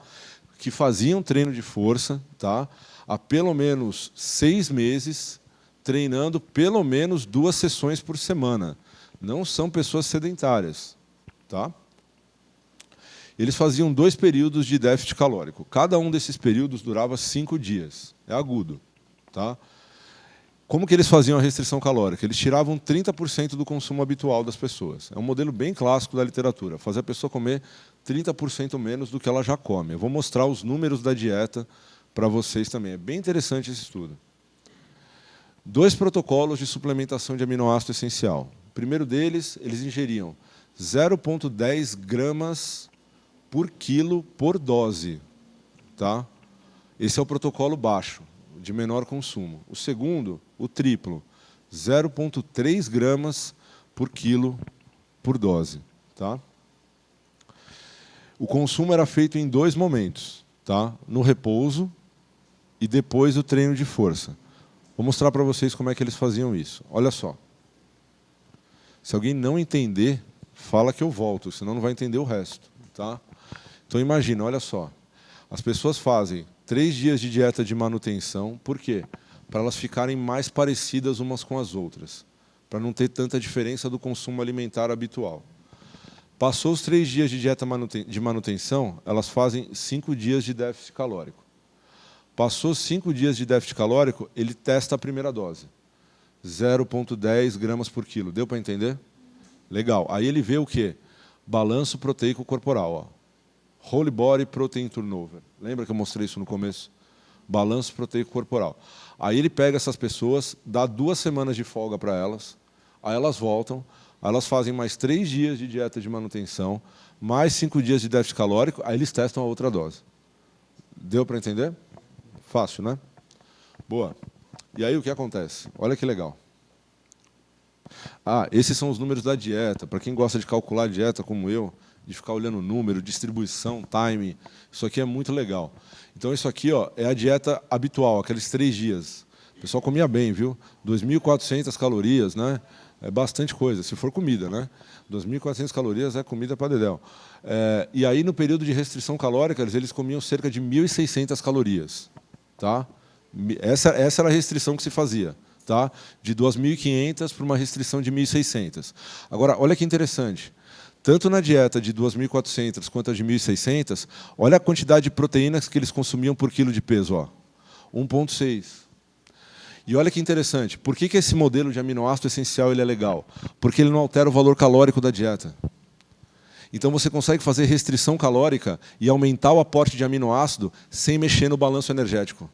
Que faziam treino de força, tá? Há pelo menos 6 meses, treinando pelo menos 2 sessões por semana. Não são pessoas sedentárias. Tá? Eles faziam 2 períodos de déficit calórico. Cada um desses períodos durava 5 dias. É agudo. Tá? Como que eles faziam a restrição calórica? Eles tiravam 30% do consumo habitual das pessoas. É um modelo bem clássico da literatura. Fazer a pessoa comer 30% menos do que ela já come. Eu vou mostrar os números da dieta para vocês também. É bem interessante esse estudo. 2 protocolos de suplementação de aminoácido essencial. O primeiro deles, eles ingeriam 0,10 gramas por quilo por dose. Tá? Esse é o protocolo baixo, de menor consumo. O segundo, o triplo, 0,3 gramas por quilo por dose. Tá? O consumo era feito em 2 momentos, tá? No repouso e depois do treino de força. Vou mostrar para vocês como é que eles faziam isso. Olha só. Se alguém não entender, fala que eu volto, senão não vai entender o resto. Tá? Então imagina, olha só. As pessoas fazem 3 dias de dieta de manutenção. Por quê? Para elas ficarem mais parecidas umas com as outras. Para não ter tanta diferença do consumo alimentar habitual. Passou os 3 dias de dieta de manutenção, elas fazem 5 dias de déficit calórico. Passou 5 dias de déficit calórico, ele testa a primeira dose. 0,10 gramas por quilo. Deu para entender? Legal. Aí ele vê o quê? Balanço proteico corporal. Ó. Whole Body Protein Turnover. Lembra que eu mostrei isso no começo? Balanço proteico corporal. Aí ele pega essas pessoas, dá 2 semanas de folga para elas, aí elas voltam, aí elas fazem mais 3 dias de dieta de manutenção, mais 5 dias de déficit calórico, aí eles testam a outra dose. Deu para entender? Fácil, né? Boa. E aí o que acontece? Olha que legal. Ah, esses são os números da dieta. Para quem gosta de calcular a dieta, como eu, de ficar olhando o número, distribuição, time, isso aqui é muito legal. Então isso aqui, ó, é a dieta habitual, aqueles 3 dias. O pessoal comia bem, viu? 2.400 calorias, né? É bastante coisa, se for comida, né? 2.400 calorias é comida para dedéu. E aí, no período de restrição calórica, eles comiam cerca de 1.600 calorias. Tá? Essa era a restrição que se fazia. Tá? De 2.500 para uma restrição de 1.600. Agora, olha que interessante. Tanto na dieta de 2.400 quanto a de 1.600, olha a quantidade de proteínas que eles consumiam por quilo de peso. Ó. 1,6. E olha que interessante. Por que esse modelo de aminoácido essencial ele é legal? Porque ele não altera o valor calórico da dieta. Então você consegue fazer restrição calórica e aumentar o aporte de aminoácido sem mexer no balanço energético.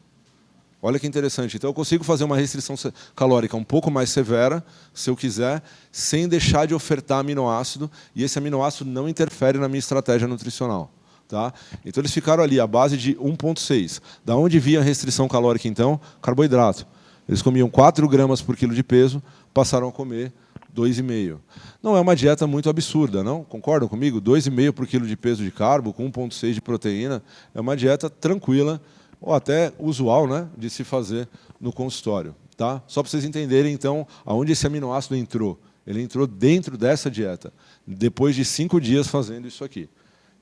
Olha que interessante. Então eu consigo fazer uma restrição calórica um pouco mais severa, se eu quiser, sem deixar de ofertar aminoácido, e esse aminoácido não interfere na minha estratégia nutricional. Tá? Então eles ficaram ali à base de 1,6. Da onde vinha a restrição calórica, então? Carboidrato. Eles comiam 4 gramas por quilo de peso, passaram a comer 2,5. Não é uma dieta muito absurda, não? Concordam comigo? 2,5 por quilo de peso de carbo, com 1,6 de proteína. É uma dieta tranquila, ou até usual, né, de se fazer no consultório. Tá? Só para vocês entenderem, então, aonde esse aminoácido entrou. Ele entrou dentro dessa dieta, depois de 5 dias fazendo isso aqui.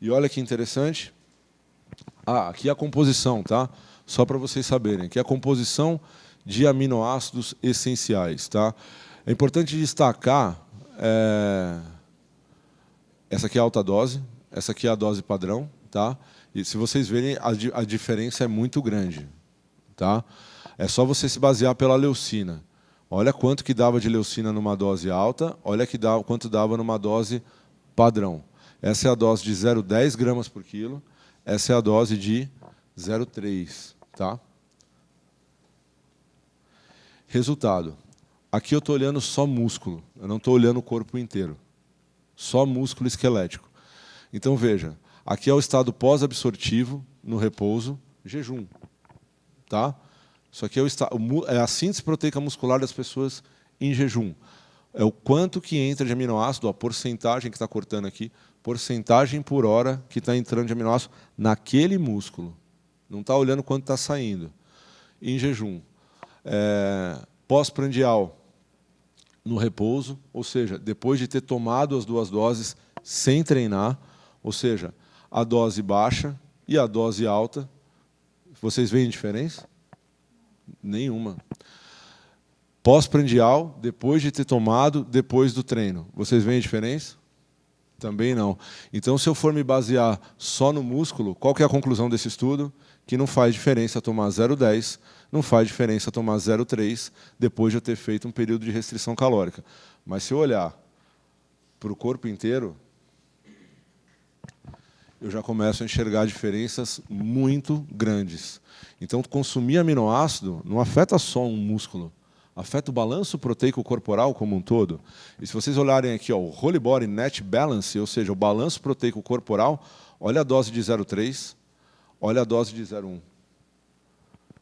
E olha que interessante. Ah, aqui é a composição, tá? Só para vocês saberem. Aqui é a composição de aminoácidos essenciais. Tá? É importante destacar, essa aqui é a alta dose, essa aqui é a dose padrão. Tá? E se vocês verem, a diferença é muito grande. Tá? É só você se basear pela leucina. Olha quanto que dava de leucina numa dose alta, olha quanto dava numa dose padrão. Essa é a dose de 0,10 gramas por quilo, essa é a dose de 0,3. Tá? Resultado. Aqui eu estou olhando só músculo, eu não estou olhando o corpo inteiro. Só músculo esquelético. Então, veja. Aqui é o estado pós-absortivo, no repouso, jejum. Tá? Isso aqui é a síntese proteica muscular das pessoas em jejum. É o quanto que entra de aminoácido, a porcentagem que está cortando aqui, porcentagem por hora que está entrando de aminoácido naquele músculo. Não está olhando quanto está saindo. Em jejum. Pós-prandial, no repouso, ou seja, depois de ter tomado as 2 doses sem treinar, ou seja, a dose baixa e a dose alta. Vocês veem diferença? Nenhuma. Pós-prandial, depois de ter tomado, depois do treino. Vocês veem a diferença? Também não. Então, se eu for me basear só no músculo, qual que é a conclusão desse estudo? Que não faz diferença tomar 0,10, não faz diferença tomar 0,3 depois de eu ter feito um período de restrição calórica. Mas se eu olhar para o corpo inteiro, eu já começo a enxergar diferenças muito grandes. Então, consumir aminoácido não afeta só um músculo, afeta o balanço proteico corporal como um todo. E se vocês olharem aqui, ó, o Whole Body Net Balance, ou seja, o balanço proteico corporal, olha a dose de 0,3, olha a dose de 0,1.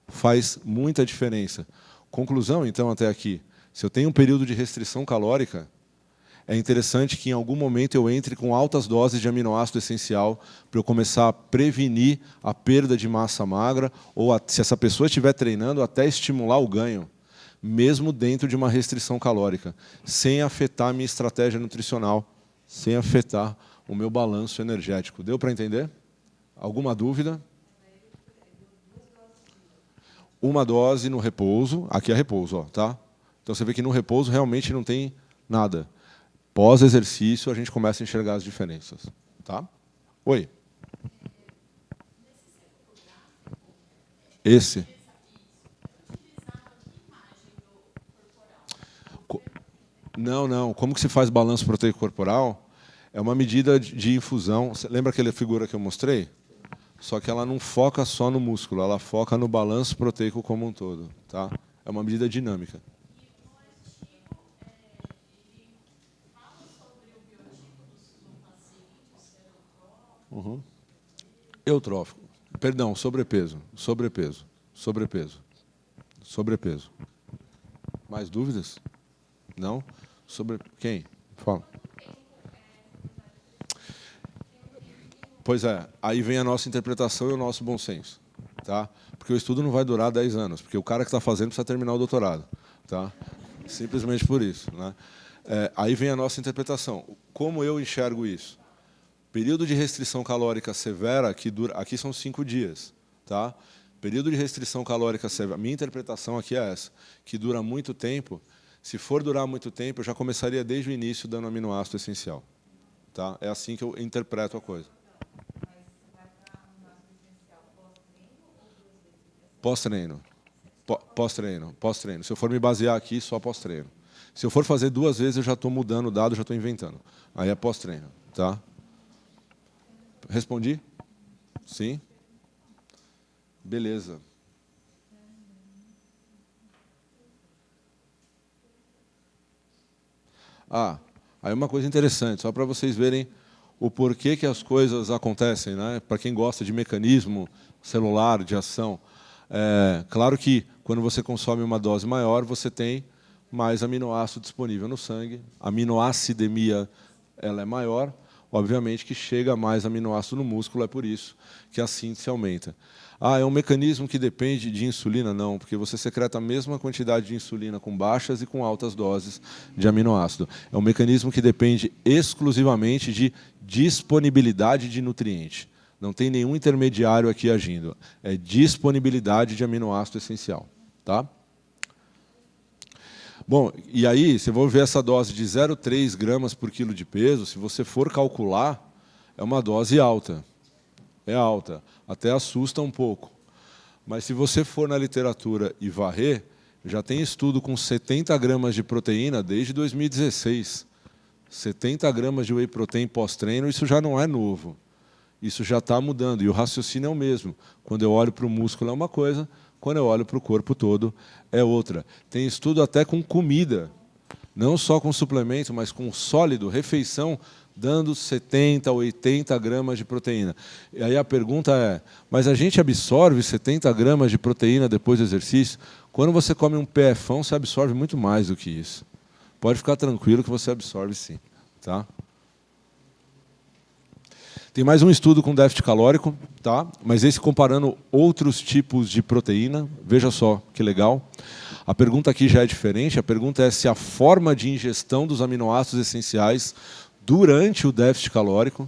Faz muita diferença. Conclusão, então, até aqui. Se eu tenho um período de restrição calórica, é interessante que em algum momento eu entre com altas doses de aminoácido essencial para eu começar a prevenir a perda de massa magra ou, se essa pessoa estiver treinando, até estimular o ganho, mesmo dentro de uma restrição calórica, sem afetar a minha estratégia nutricional, sem afetar o meu balanço energético. Deu para entender? Alguma dúvida? Uma dose no repouso, aqui é repouso, ó, tá? Então você vê que no repouso realmente não tem nada. Pós-exercício, a gente começa a enxergar as diferenças. Tá? Oi. Esse. Não, não. Como que se faz balanço proteico corporal? É uma medida de infusão. Você lembra aquela figura que eu mostrei? Só que ela não foca só no músculo, ela foca no balanço proteico como um todo. Tá? É uma medida dinâmica. Uhum. Eutrófico. Perdão, sobrepeso. Sobrepeso. Sobrepeso. Sobrepeso. Mais dúvidas? Não? Sobre quem? Fala. Pois é, aí vem a nossa interpretação e o nosso bom senso. Tá? Porque o estudo não vai durar 10 anos, porque o cara que está fazendo precisa terminar o doutorado. Tá? Simplesmente por isso. Né? Aí vem a nossa interpretação. Como eu enxergo isso? Período de restrição calórica severa, que dura, aqui são 5 dias. Tá? Período de restrição calórica severa, minha interpretação aqui é essa, que dura muito tempo. Se for durar muito tempo, eu já começaria desde o início dando aminoácido essencial. Tá? É assim que eu interpreto a coisa. Pós-treino. Pós-treino. Pós-treino. Se eu for me basear aqui, só pós-treino. Se eu for fazer 2 vezes, eu já estou mudando o dado, já estou inventando. Aí é pós-treino. Tá? Respondi? Sim? Beleza. Aí uma coisa interessante, só para vocês verem o porquê que as coisas acontecem, né? Para quem gosta de mecanismo celular, de ação. Claro que quando você consome uma dose maior, você tem mais aminoácido disponível no sangue. A aminoacidemia ela é maior, obviamente que chega mais aminoácido no músculo, é por isso que a síntese aumenta. É um mecanismo que depende de insulina? Não, porque você secreta a mesma quantidade de insulina com baixas e com altas doses de aminoácido. É um mecanismo que depende exclusivamente de disponibilidade de nutriente. Não tem nenhum intermediário aqui agindo. É disponibilidade de aminoácido essencial. Tá? Bom, e aí, você vai ver essa dose de 0,3 gramas por quilo de peso, se você for calcular, é uma dose alta. É alta, até assusta um pouco. Mas se você for na literatura e varrer, já tem estudo com 70 gramas de proteína desde 2016. 70 gramas de whey protein pós-treino, isso já não é novo. Isso já está mudando, e o raciocínio é o mesmo. Quando eu olho para o músculo é uma coisa, quando eu olho para o corpo todo é outra. Tem estudo até com comida, não só com suplemento, mas com sólido, refeição, dando 70, 80 gramas de proteína. E aí a pergunta é, mas a gente absorve 70 gramas de proteína depois do exercício? Quando você come um PFão, você absorve muito mais do que isso. Pode ficar tranquilo que você absorve sim. Tá? Tem mais um estudo com déficit calórico, tá? Mas esse comparando outros tipos de proteína. Veja só que legal. A pergunta aqui já é diferente. A pergunta é se a forma de ingestão dos aminoácidos essenciais durante o déficit calórico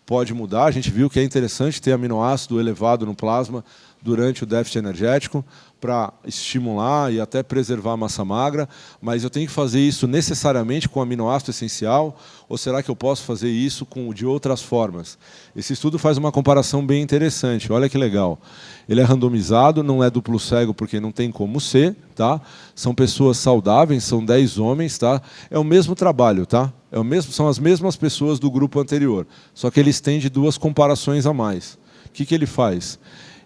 pode mudar. A gente viu que é interessante ter aminoácido elevado no plasma durante o déficit energético para estimular e até preservar a massa magra, mas eu tenho que fazer isso necessariamente com aminoácido essencial ou será que eu posso fazer isso de outras formas? Esse estudo faz uma comparação bem interessante, olha que legal. Ele é randomizado, não é duplo cego porque não tem como ser, tá? São pessoas saudáveis, são 10 homens, tá? É o mesmo trabalho, tá? São as mesmas pessoas do grupo anterior, só que ele estende 2 comparações a mais. O que ele faz?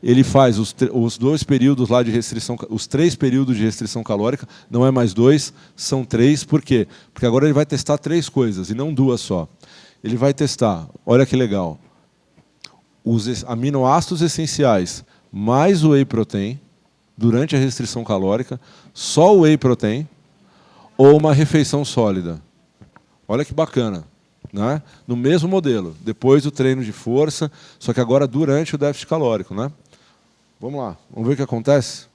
Ele faz os 2 períodos lá de restrição, os 3 períodos de restrição calórica, não é mais 2, são 3. Por quê? Porque agora ele vai testar 3 coisas, e não 2 só. Ele vai testar, olha que legal, os aminoácidos essenciais mais o whey protein, durante a restrição calórica, só o whey protein, ou uma refeição sólida. Olha que bacana. Né? No mesmo modelo, depois do treino de força, só que agora durante o déficit calórico. Né? Vamos lá, vamos ver o que acontece?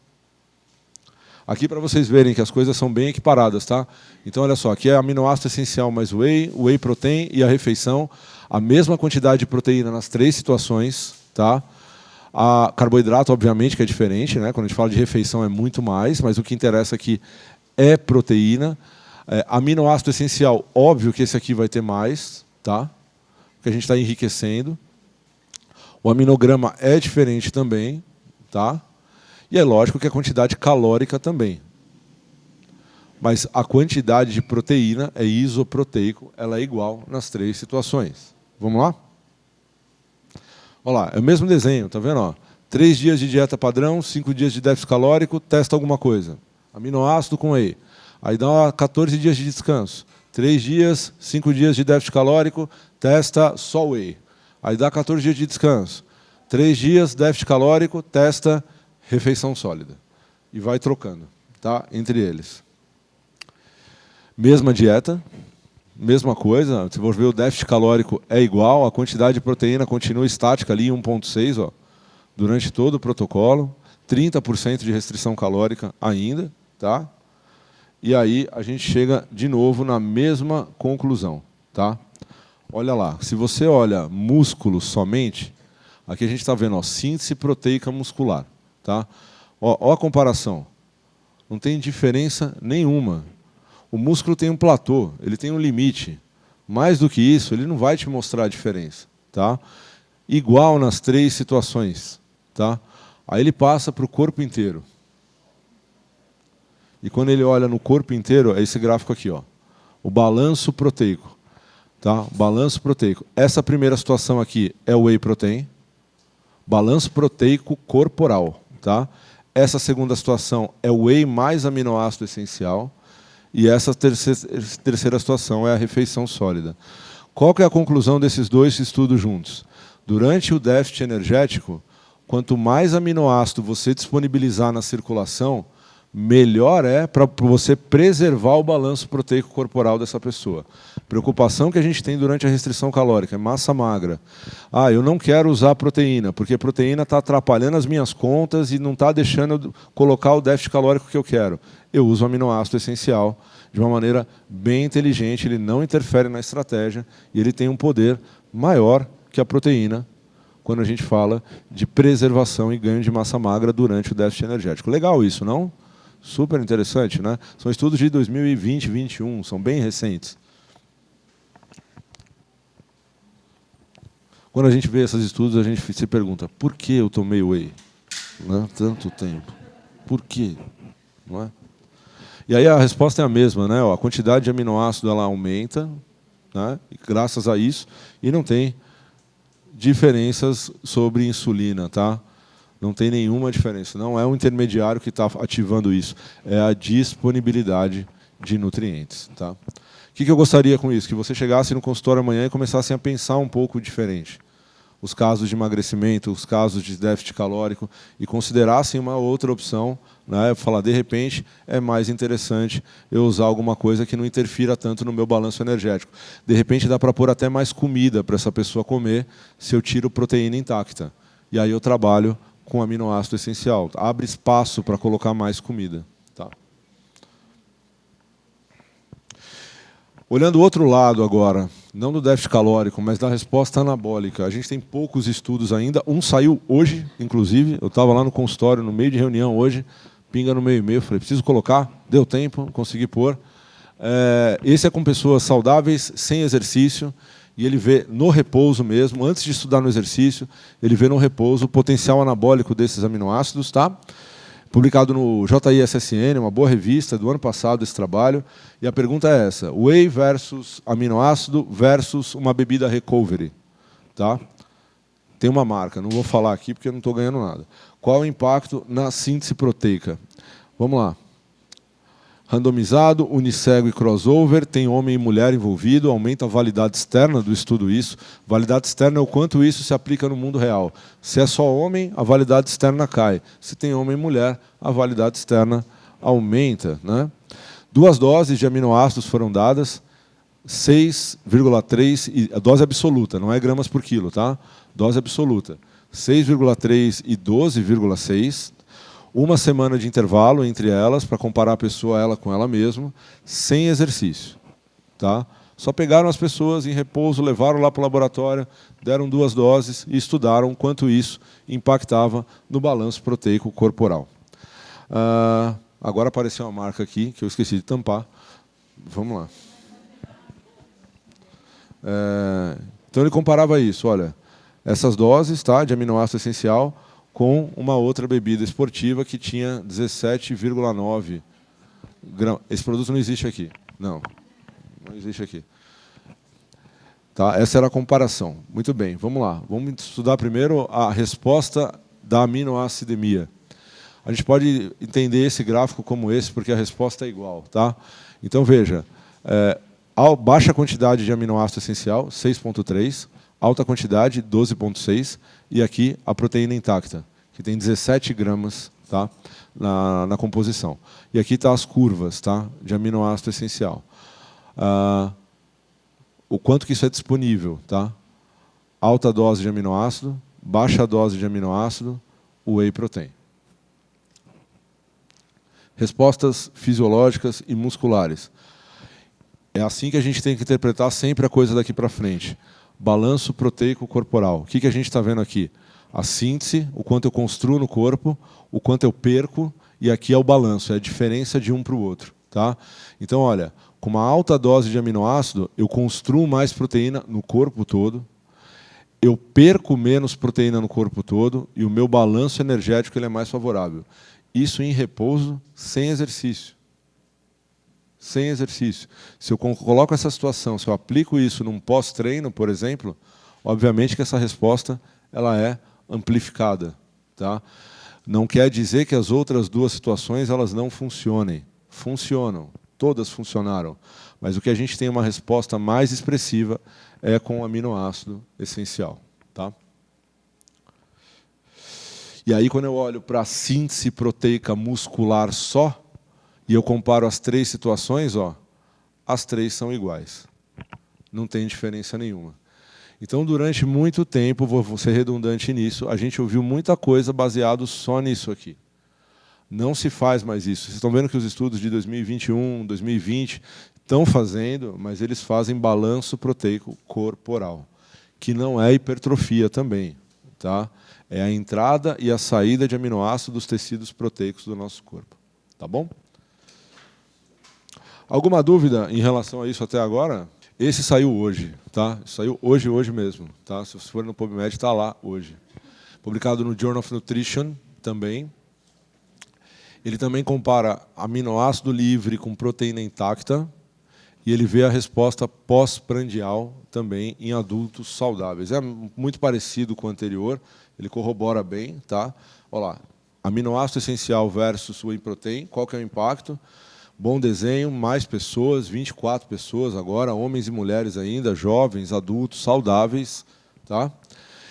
Aqui para vocês verem que as coisas são bem equiparadas. Tá? Então, olha só, aqui é aminoácido essencial mais o whey protein e a refeição, a mesma quantidade de proteína nas 3 situações. Tá? A carboidrato, obviamente, que é diferente, né? Quando a gente fala de refeição é muito mais, mas o que interessa aqui é proteína. Aminoácido essencial, óbvio que esse aqui vai ter mais, tá? Porque a gente está enriquecendo. O aminograma é diferente também, tá? E é lógico que a quantidade calórica também. Mas a quantidade de proteína é isoproteico, ela é igual nas 3 situações. Vamos lá? Olha lá, é o mesmo desenho, tá vendo? Ó, 3 dias de dieta padrão, 5 dias de déficit calórico, testa alguma coisa. Aminoácido com whey. Aí dá 14 dias de descanso. 3 dias, 5 dias de déficit calórico, testa só whey. Aí dá 14 dias de descanso. 3 dias, déficit calórico, testa refeição sólida. E vai trocando, tá? Entre eles. Mesma dieta, mesma coisa. Se for ver, o déficit calórico é igual, a quantidade de proteína continua estática ali, 1,6, ó, durante todo o protocolo. 30% de restrição calórica ainda, tá? E aí a gente chega de novo na mesma conclusão. Tá? Olha lá, se você olha músculo somente, aqui a gente está vendo ó, síntese proteica muscular. Tá? Ó a comparação. Não tem diferença nenhuma. O músculo tem um platô, ele tem um limite. Mais do que isso, ele não vai te mostrar a diferença. Tá? Igual nas 3 situações. Tá? Aí ele passa para o corpo inteiro. E quando ele olha no corpo inteiro, é esse gráfico aqui, ó, o balanço proteico. Tá? Balanço proteico. Essa primeira situação aqui é o whey protein. Balanço proteico corporal. Tá? Essa segunda situação é o whey mais aminoácido essencial. E essa terceira situação é a refeição sólida. Qual que é a conclusão desses 2 estudos juntos? Durante o déficit energético, quanto mais aminoácido você disponibilizar na circulação, melhor é para você preservar o balanço proteico corporal dessa pessoa. Preocupação que a gente tem durante a restrição calórica é massa magra. Ah, eu não quero usar proteína, porque proteína está atrapalhando as minhas contas e não está deixando eu colocar o déficit calórico que eu quero. Eu uso o aminoácido essencial de uma maneira bem inteligente, ele não interfere na estratégia e ele tem um poder maior que a proteína quando a gente fala de preservação e ganho de massa magra durante o déficit energético. Legal isso, não? Super interessante, né? São estudos de 2020 e 2021, são bem recentes. Quando a gente vê esses estudos, a gente se pergunta, por que eu tomei whey? Né? Tanto tempo. Por quê? Não é? E aí a resposta é a mesma, né? A quantidade de aminoácido ela aumenta, né? Graças a isso, e não tem diferenças sobre insulina, tá? Não tem nenhuma diferença. Não é um intermediário que está ativando isso. É a disponibilidade de nutrientes. Tá? O que eu gostaria com isso? Que você chegasse no consultório amanhã e começasse a pensar um pouco diferente. Os casos de emagrecimento, os casos de déficit calórico, e considerassem uma outra opção. Né? Falar, de repente, é mais interessante eu usar alguma coisa que não interfira tanto no meu balanço energético. De repente, dá para pôr até mais comida para essa pessoa comer se eu tiro proteína intacta. E aí eu trabalho com aminoácido essencial. Abre espaço para colocar mais comida. Tá? Olhando o outro lado agora, não do déficit calórico, mas da resposta anabólica. A gente tem poucos estudos ainda. Um saiu hoje, inclusive. Eu estava lá no consultório, no meio de reunião hoje, pinga no meio e meio. Falei, preciso colocar. Deu tempo, consegui pôr. Esse é com pessoas saudáveis, sem exercício. E ele vê no repouso mesmo, antes de estudar no exercício, ele vê no repouso o potencial anabólico desses aminoácidos, tá? Publicado no JISSN, uma boa revista do ano passado, esse trabalho. E a pergunta é essa: whey versus aminoácido versus uma bebida recovery. Tá? Tem uma marca, não vou falar aqui porque eu não estou ganhando nada. Qual o impacto na síntese proteica? Vamos lá. Randomizado, unicego e crossover, tem homem e mulher envolvido, aumenta a validade externa do estudo isso. Validade externa é o quanto isso se aplica no mundo real. Se é só homem, a validade externa cai. Se tem homem e mulher, a validade externa aumenta. Né? 2 doses de aminoácidos foram dadas, 6,3, a dose absoluta, não é gramas por quilo, tá? Dose absoluta, 6,3 e 12,6. Uma semana de intervalo entre elas, para comparar a pessoa ela com ela mesma, sem exercício. Tá? Só pegaram as pessoas em repouso, levaram lá para o laboratório, deram 2 doses e estudaram quanto isso impactava no balanço proteico corporal. Agora apareceu uma marca aqui, que eu esqueci de tampar. Vamos lá. Então ele comparava isso, olha, essas doses, tá, de aminoácido essencial, com uma outra bebida esportiva que tinha 17,9 gramas. Esse produto não existe aqui. Não existe aqui. Tá? Essa era a comparação. Muito bem, vamos lá. Vamos estudar primeiro a resposta da aminoacidemia. A gente pode entender esse gráfico como esse, porque a resposta é igual. Tá? Então, veja, baixa quantidade de aminoácido essencial, 6,3, alta quantidade, 12,6, e aqui a proteína intacta, que tem 17 gramas, tá, na composição. E aqui estão as curvas, tá, de aminoácido essencial. O quanto que isso é disponível. Tá? Alta dose de aminoácido, baixa dose de aminoácido, whey protein. Respostas fisiológicas e musculares. É assim que a gente tem que interpretar sempre a coisa daqui para frente. Balanço proteico corporal. O que a gente está vendo aqui? A síntese, o quanto eu construo no corpo, o quanto eu perco, e aqui é o balanço, é a diferença de um para o outro. Tá? Então, olha, com uma alta dose de aminoácido, eu construo mais proteína no corpo todo, eu perco menos proteína no corpo todo, e o meu balanço energético ele é mais favorável. Isso em repouso, sem exercício. Sem exercício. Se eu coloco essa situação, se eu aplico isso num pós-treino, por exemplo, obviamente que essa resposta ela é amplificada. Tá? Não quer dizer que as outras 2 situações elas não funcionem. Funcionam. Todas funcionaram. Mas o que a gente tem uma resposta mais expressiva é com o aminoácido essencial. Tá? E aí, quando eu olho para a síntese proteica muscular só, e eu comparo as 3 situações, ó, as 3 são iguais. Não tem diferença nenhuma. Então, durante muito tempo, vou ser redundante nisso, a gente ouviu muita coisa baseado só nisso aqui. Não se faz mais isso. Vocês estão vendo que os estudos de 2021, 2020 estão fazendo, mas eles fazem balanço proteico corporal, que não é hipertrofia também. Tá? É a entrada e a saída de aminoácidos dos tecidos proteicos do nosso corpo. Tá bom? Alguma dúvida em relação a isso até agora? Esse saiu hoje, tá? Saiu hoje mesmo, tá? Se você for no PubMed, está lá hoje. Publicado no Journal of Nutrition também. Ele também compara aminoácido livre com proteína intacta e ele vê a resposta pós-prandial também em adultos saudáveis. É muito parecido com o anterior, ele corrobora bem, tá? Olha lá, aminoácido essencial versus whey protein, qual que é o impacto? Bom desenho, mais pessoas, 24 pessoas agora, homens e mulheres ainda, jovens, adultos, saudáveis. Tá?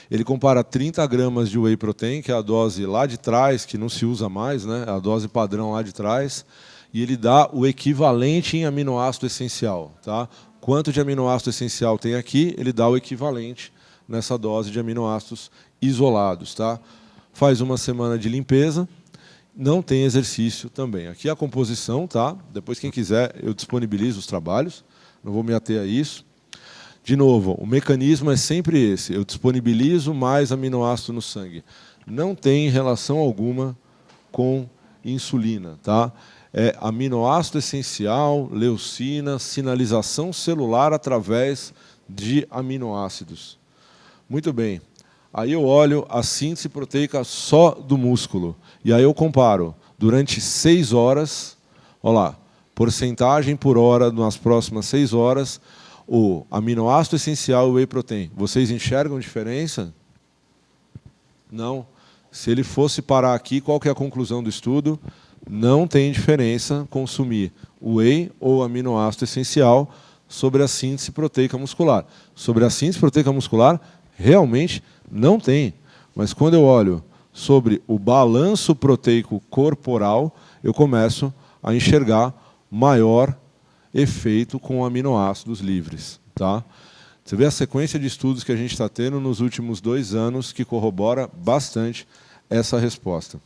Ele compara 30 gramas de whey protein, que é a dose lá de trás, que não se usa mais, né? A dose padrão lá de trás, e ele dá o equivalente em aminoácido essencial. Tá? Quanto de aminoácido essencial tem aqui, ele dá o equivalente nessa dose de aminoácidos isolados. Tá? Faz uma semana de limpeza. Não tem exercício também. Aqui a composição, tá? Depois, quem quiser, eu disponibilizo os trabalhos. Não vou me ater a isso. De novo, o mecanismo é sempre esse. Eu disponibilizo mais aminoácido no sangue. Não tem relação alguma com insulina. Tá? É aminoácido essencial, leucina, sinalização celular através de aminoácidos. Muito bem. Aí eu olho a síntese proteica só do músculo. E aí eu comparo durante 6 horas, olha lá, porcentagem por hora nas próximas 6 horas, o aminoácido essencial e o whey protein. Vocês enxergam diferença? Não. Se ele fosse parar aqui, qual que é a conclusão do estudo? Não tem diferença consumir o whey ou aminoácido essencial sobre a síntese proteica muscular. Sobre a síntese proteica muscular, realmente não tem. Mas quando eu olho sobre o balanço proteico corporal, eu começo a enxergar maior efeito com aminoácidos livres. Tá? Você vê a sequência de estudos que a gente está tendo nos últimos 2 anos que corrobora bastante essa resposta.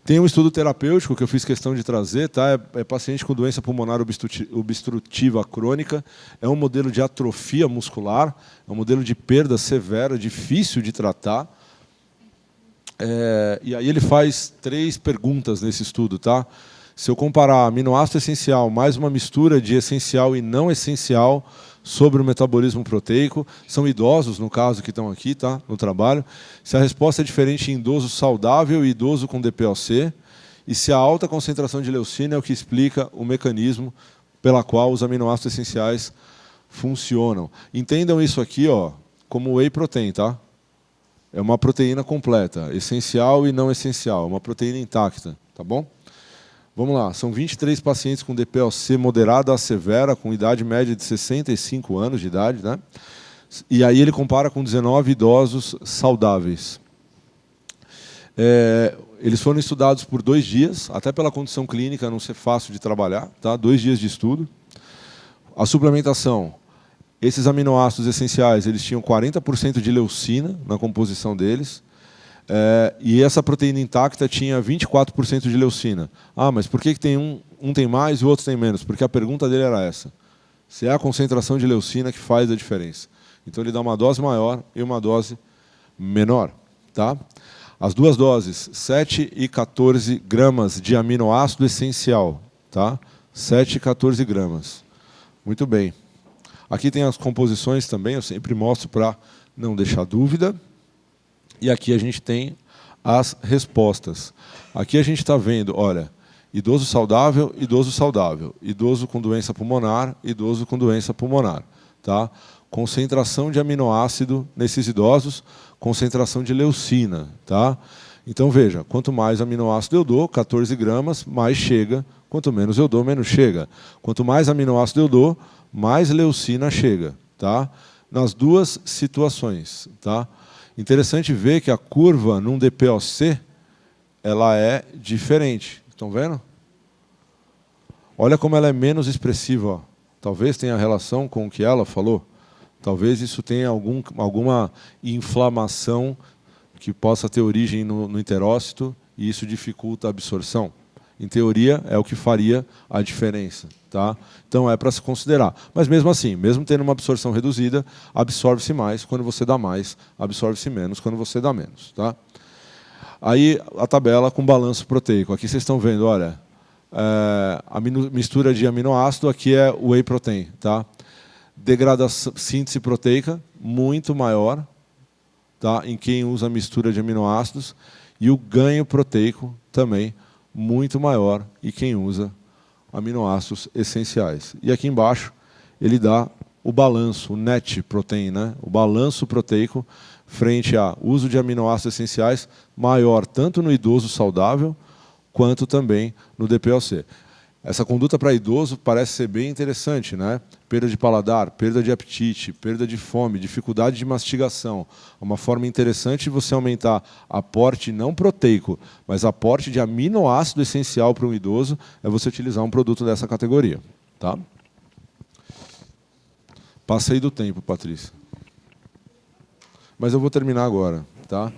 Tem um estudo terapêutico que eu fiz questão de trazer, tá? É paciente com doença pulmonar obstrutiva crônica, é um modelo de atrofia muscular, é um modelo de perda severa, difícil de tratar. E aí ele faz 3 perguntas nesse estudo. Tá? Se eu comparar aminoácido essencial mais uma mistura de essencial e não essencial sobre o metabolismo proteico, são idosos, no caso, que estão aqui, tá, no trabalho, se a resposta é diferente em idoso saudável e idoso com DPOC, e se a alta concentração de leucina é o que explica o mecanismo pela qual os aminoácidos essenciais funcionam. Entendam isso aqui, ó, como whey protein, tá? É uma proteína completa, essencial e não essencial, uma proteína intacta, tá bom? Vamos lá, são 23 pacientes com DPOC moderada a severa, com idade média de 65 anos de idade, né? E aí ele compara com 19 idosos saudáveis. Eles foram estudados por 2 dias, até pela condição clínica não ser fácil de trabalhar, tá? 2 dias de estudo. A suplementação, esses aminoácidos essenciais, eles tinham 40% de leucina na composição deles, e essa proteína intacta tinha 24% de leucina. Ah, mas por que tem um tem mais e o outro tem menos? Porque a pergunta dele era essa. Se é a concentração de leucina que faz a diferença. Então ele dá uma dose maior e uma dose menor. Tá? As 2 doses, 7 e 14 gramas de aminoácido essencial. Tá? 7 e 14 gramas. Muito bem. Aqui tem as composições também, eu sempre mostro para não deixar dúvida. E aqui a gente tem as respostas. Aqui a gente está vendo, olha, idoso saudável, idoso com doença pulmonar, idoso com doença pulmonar. Tá? Concentração de aminoácido nesses idosos, concentração de leucina. Tá? Então, veja, quanto mais aminoácido eu dou, 14 gramas, mais chega. Quanto menos eu dou, menos chega. Quanto mais aminoácido eu dou, mais leucina chega. Tá? Nas 2 situações. Tá? Interessante ver que a curva num DPOC ela é diferente. Estão vendo? Olha como ela é menos expressiva. Ó. Talvez tenha relação com o que ela falou. Talvez isso tenha alguma inflamação que possa ter origem no enterócito e isso dificulta a absorção. Em teoria, é o que faria a diferença. Tá? Então, é para se considerar. Mas, mesmo assim, mesmo tendo uma absorção reduzida, absorve-se mais quando você dá mais, absorve-se menos quando você dá menos. Tá? Aí, a tabela com balanço proteico. Aqui vocês estão vendo, olha, a mistura de aminoácido, aqui é o whey protein. Tá? Degradação, síntese proteica, muito maior, tá? Em quem usa a mistura de aminoácidos, e o ganho proteico também muito maior em quem usa aminoácidos essenciais. E aqui embaixo ele dá o balanço, o net protein, né? O balanço proteico frente ao uso de aminoácidos essenciais maior tanto no idoso saudável quanto também no DPOC. Essa conduta para idoso parece ser bem interessante, né? Perda de paladar, perda de apetite, perda de fome, dificuldade de mastigação. Uma forma interessante de você aumentar aporte não proteico, mas aporte de aminoácido essencial para um idoso é você utilizar um produto dessa categoria. Tá? Passei do tempo, Patrícia. Mas eu vou terminar agora. Tá?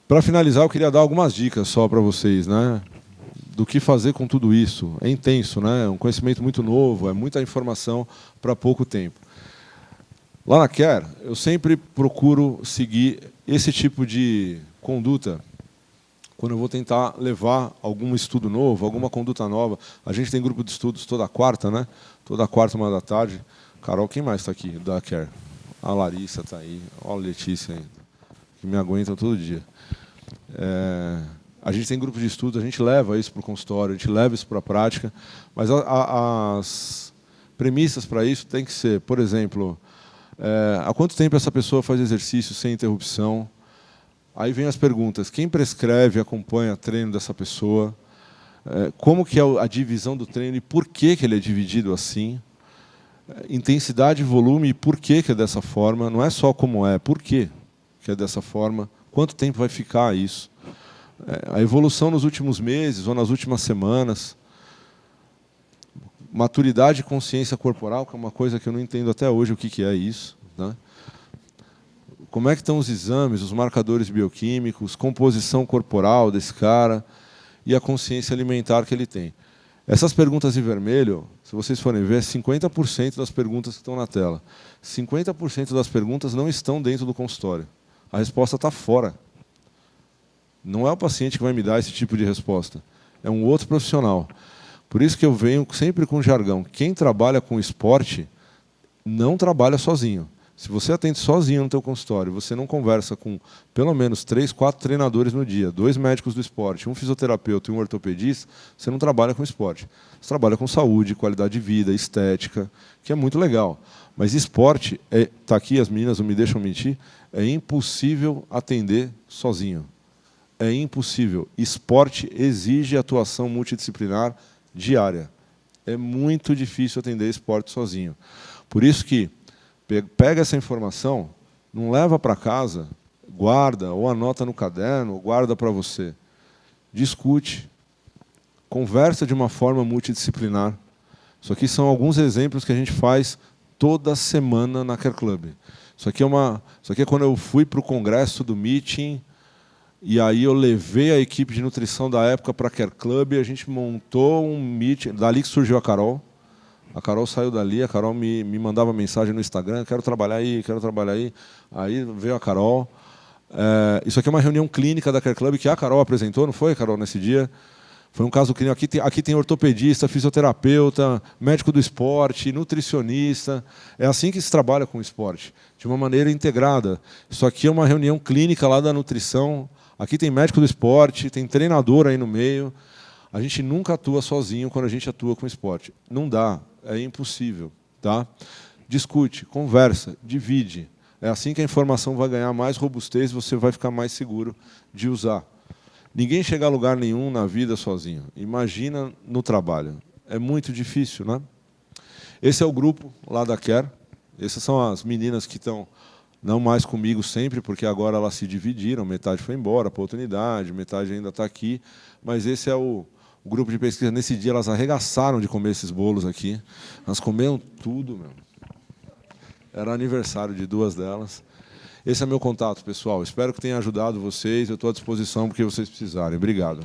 Para finalizar, eu queria dar algumas dicas só para vocês, né? Do que fazer com tudo isso. É intenso, né? É um conhecimento muito novo, é muita informação para pouco tempo. Lá na Care, eu sempre procuro seguir esse tipo de conduta quando eu vou tentar levar algum estudo novo, alguma conduta nova. A gente tem grupo de estudos toda quarta, né? Toda quarta, 1h da tarde. Carol, quem mais está aqui da Care? A Larissa está aí, olha a Letícia ainda, que me aguentam todo dia. A gente tem grupo de estudo, a gente leva isso para o consultório, a gente leva isso para a prática, mas as premissas para isso tem que ser, por exemplo, há quanto tempo essa pessoa faz exercício sem interrupção? Aí vem as perguntas: quem prescreve e acompanha treino dessa pessoa? Como que é a divisão do treino e por que ele é dividido assim? Intensidade e volume e por que é dessa forma? Não é só como é, por que é dessa forma? Quanto tempo vai ficar isso? A evolução nos últimos meses ou nas últimas semanas. Maturidade e consciência corporal, que é uma coisa que eu não entendo até hoje o que é isso, né? Como é que estão os exames, os marcadores bioquímicos, composição corporal desse cara e a consciência alimentar que ele tem. Essas perguntas em vermelho, se vocês forem ver, 50% das perguntas que estão na tela. 50% das perguntas não estão dentro do consultório. A resposta está fora. Não é o paciente que vai me dar esse tipo de resposta. É um outro profissional. Por isso que eu venho sempre com jargão. Quem trabalha com esporte não trabalha sozinho. Se você atende sozinho no teu consultório, você não conversa com pelo menos 3, 4 treinadores no dia, 2 médicos do esporte, um fisioterapeuta e um ortopedista, você não trabalha com esporte. Você trabalha com saúde, qualidade de vida, estética, que é muito legal. Mas esporte, está aqui, as meninas não me deixam mentir, é impossível atender sozinho. É impossível. Esporte exige atuação multidisciplinar diária. É muito difícil atender esporte sozinho. Por isso que pega essa informação, não leva para casa, guarda, ou anota no caderno, ou guarda para você. Discute. Conversa de uma forma multidisciplinar. Isso aqui são alguns exemplos que a gente faz toda semana na Care Club. Isso aqui é quando eu fui para o congresso do meeting, e aí eu levei a equipe de nutrição da época para a Care Club, e a gente montou um meeting, dali que surgiu a Carol. A Carol saiu dali, a Carol me mandava mensagem no Instagram, quero trabalhar aí, quero trabalhar aí. Aí veio a Carol. Isso aqui é uma reunião clínica da Care Club que a Carol apresentou, não foi, Carol, nesse dia? Foi um caso clínico. Aqui tem ortopedista, fisioterapeuta, médico do esporte, nutricionista. É assim que se trabalha com o esporte, de uma maneira integrada. Isso aqui é uma reunião clínica lá da nutrição. Aqui tem médico do esporte, tem treinador aí no meio. A gente nunca atua sozinho quando a gente atua com esporte. Não dá, é impossível. Tá? Discute, conversa, divide. É assim que a informação vai ganhar mais robustez e você vai ficar mais seguro de usar. Ninguém chega a lugar nenhum na vida sozinho. Imagina no trabalho. É muito difícil, né? Esse é o grupo lá da Care. Essas são as meninas que estão não mais comigo sempre, porque agora elas se dividiram. Metade foi embora para outra unidade, metade ainda está aqui. Mas esse é o grupo de pesquisa. Nesse dia elas arregaçaram de comer esses bolos aqui. Elas comeram tudo, meu. Era aniversário de 2 delas. Esse é meu contato, pessoal. Espero que tenha ajudado vocês. Eu estou à disposição porque vocês precisarem. Obrigado.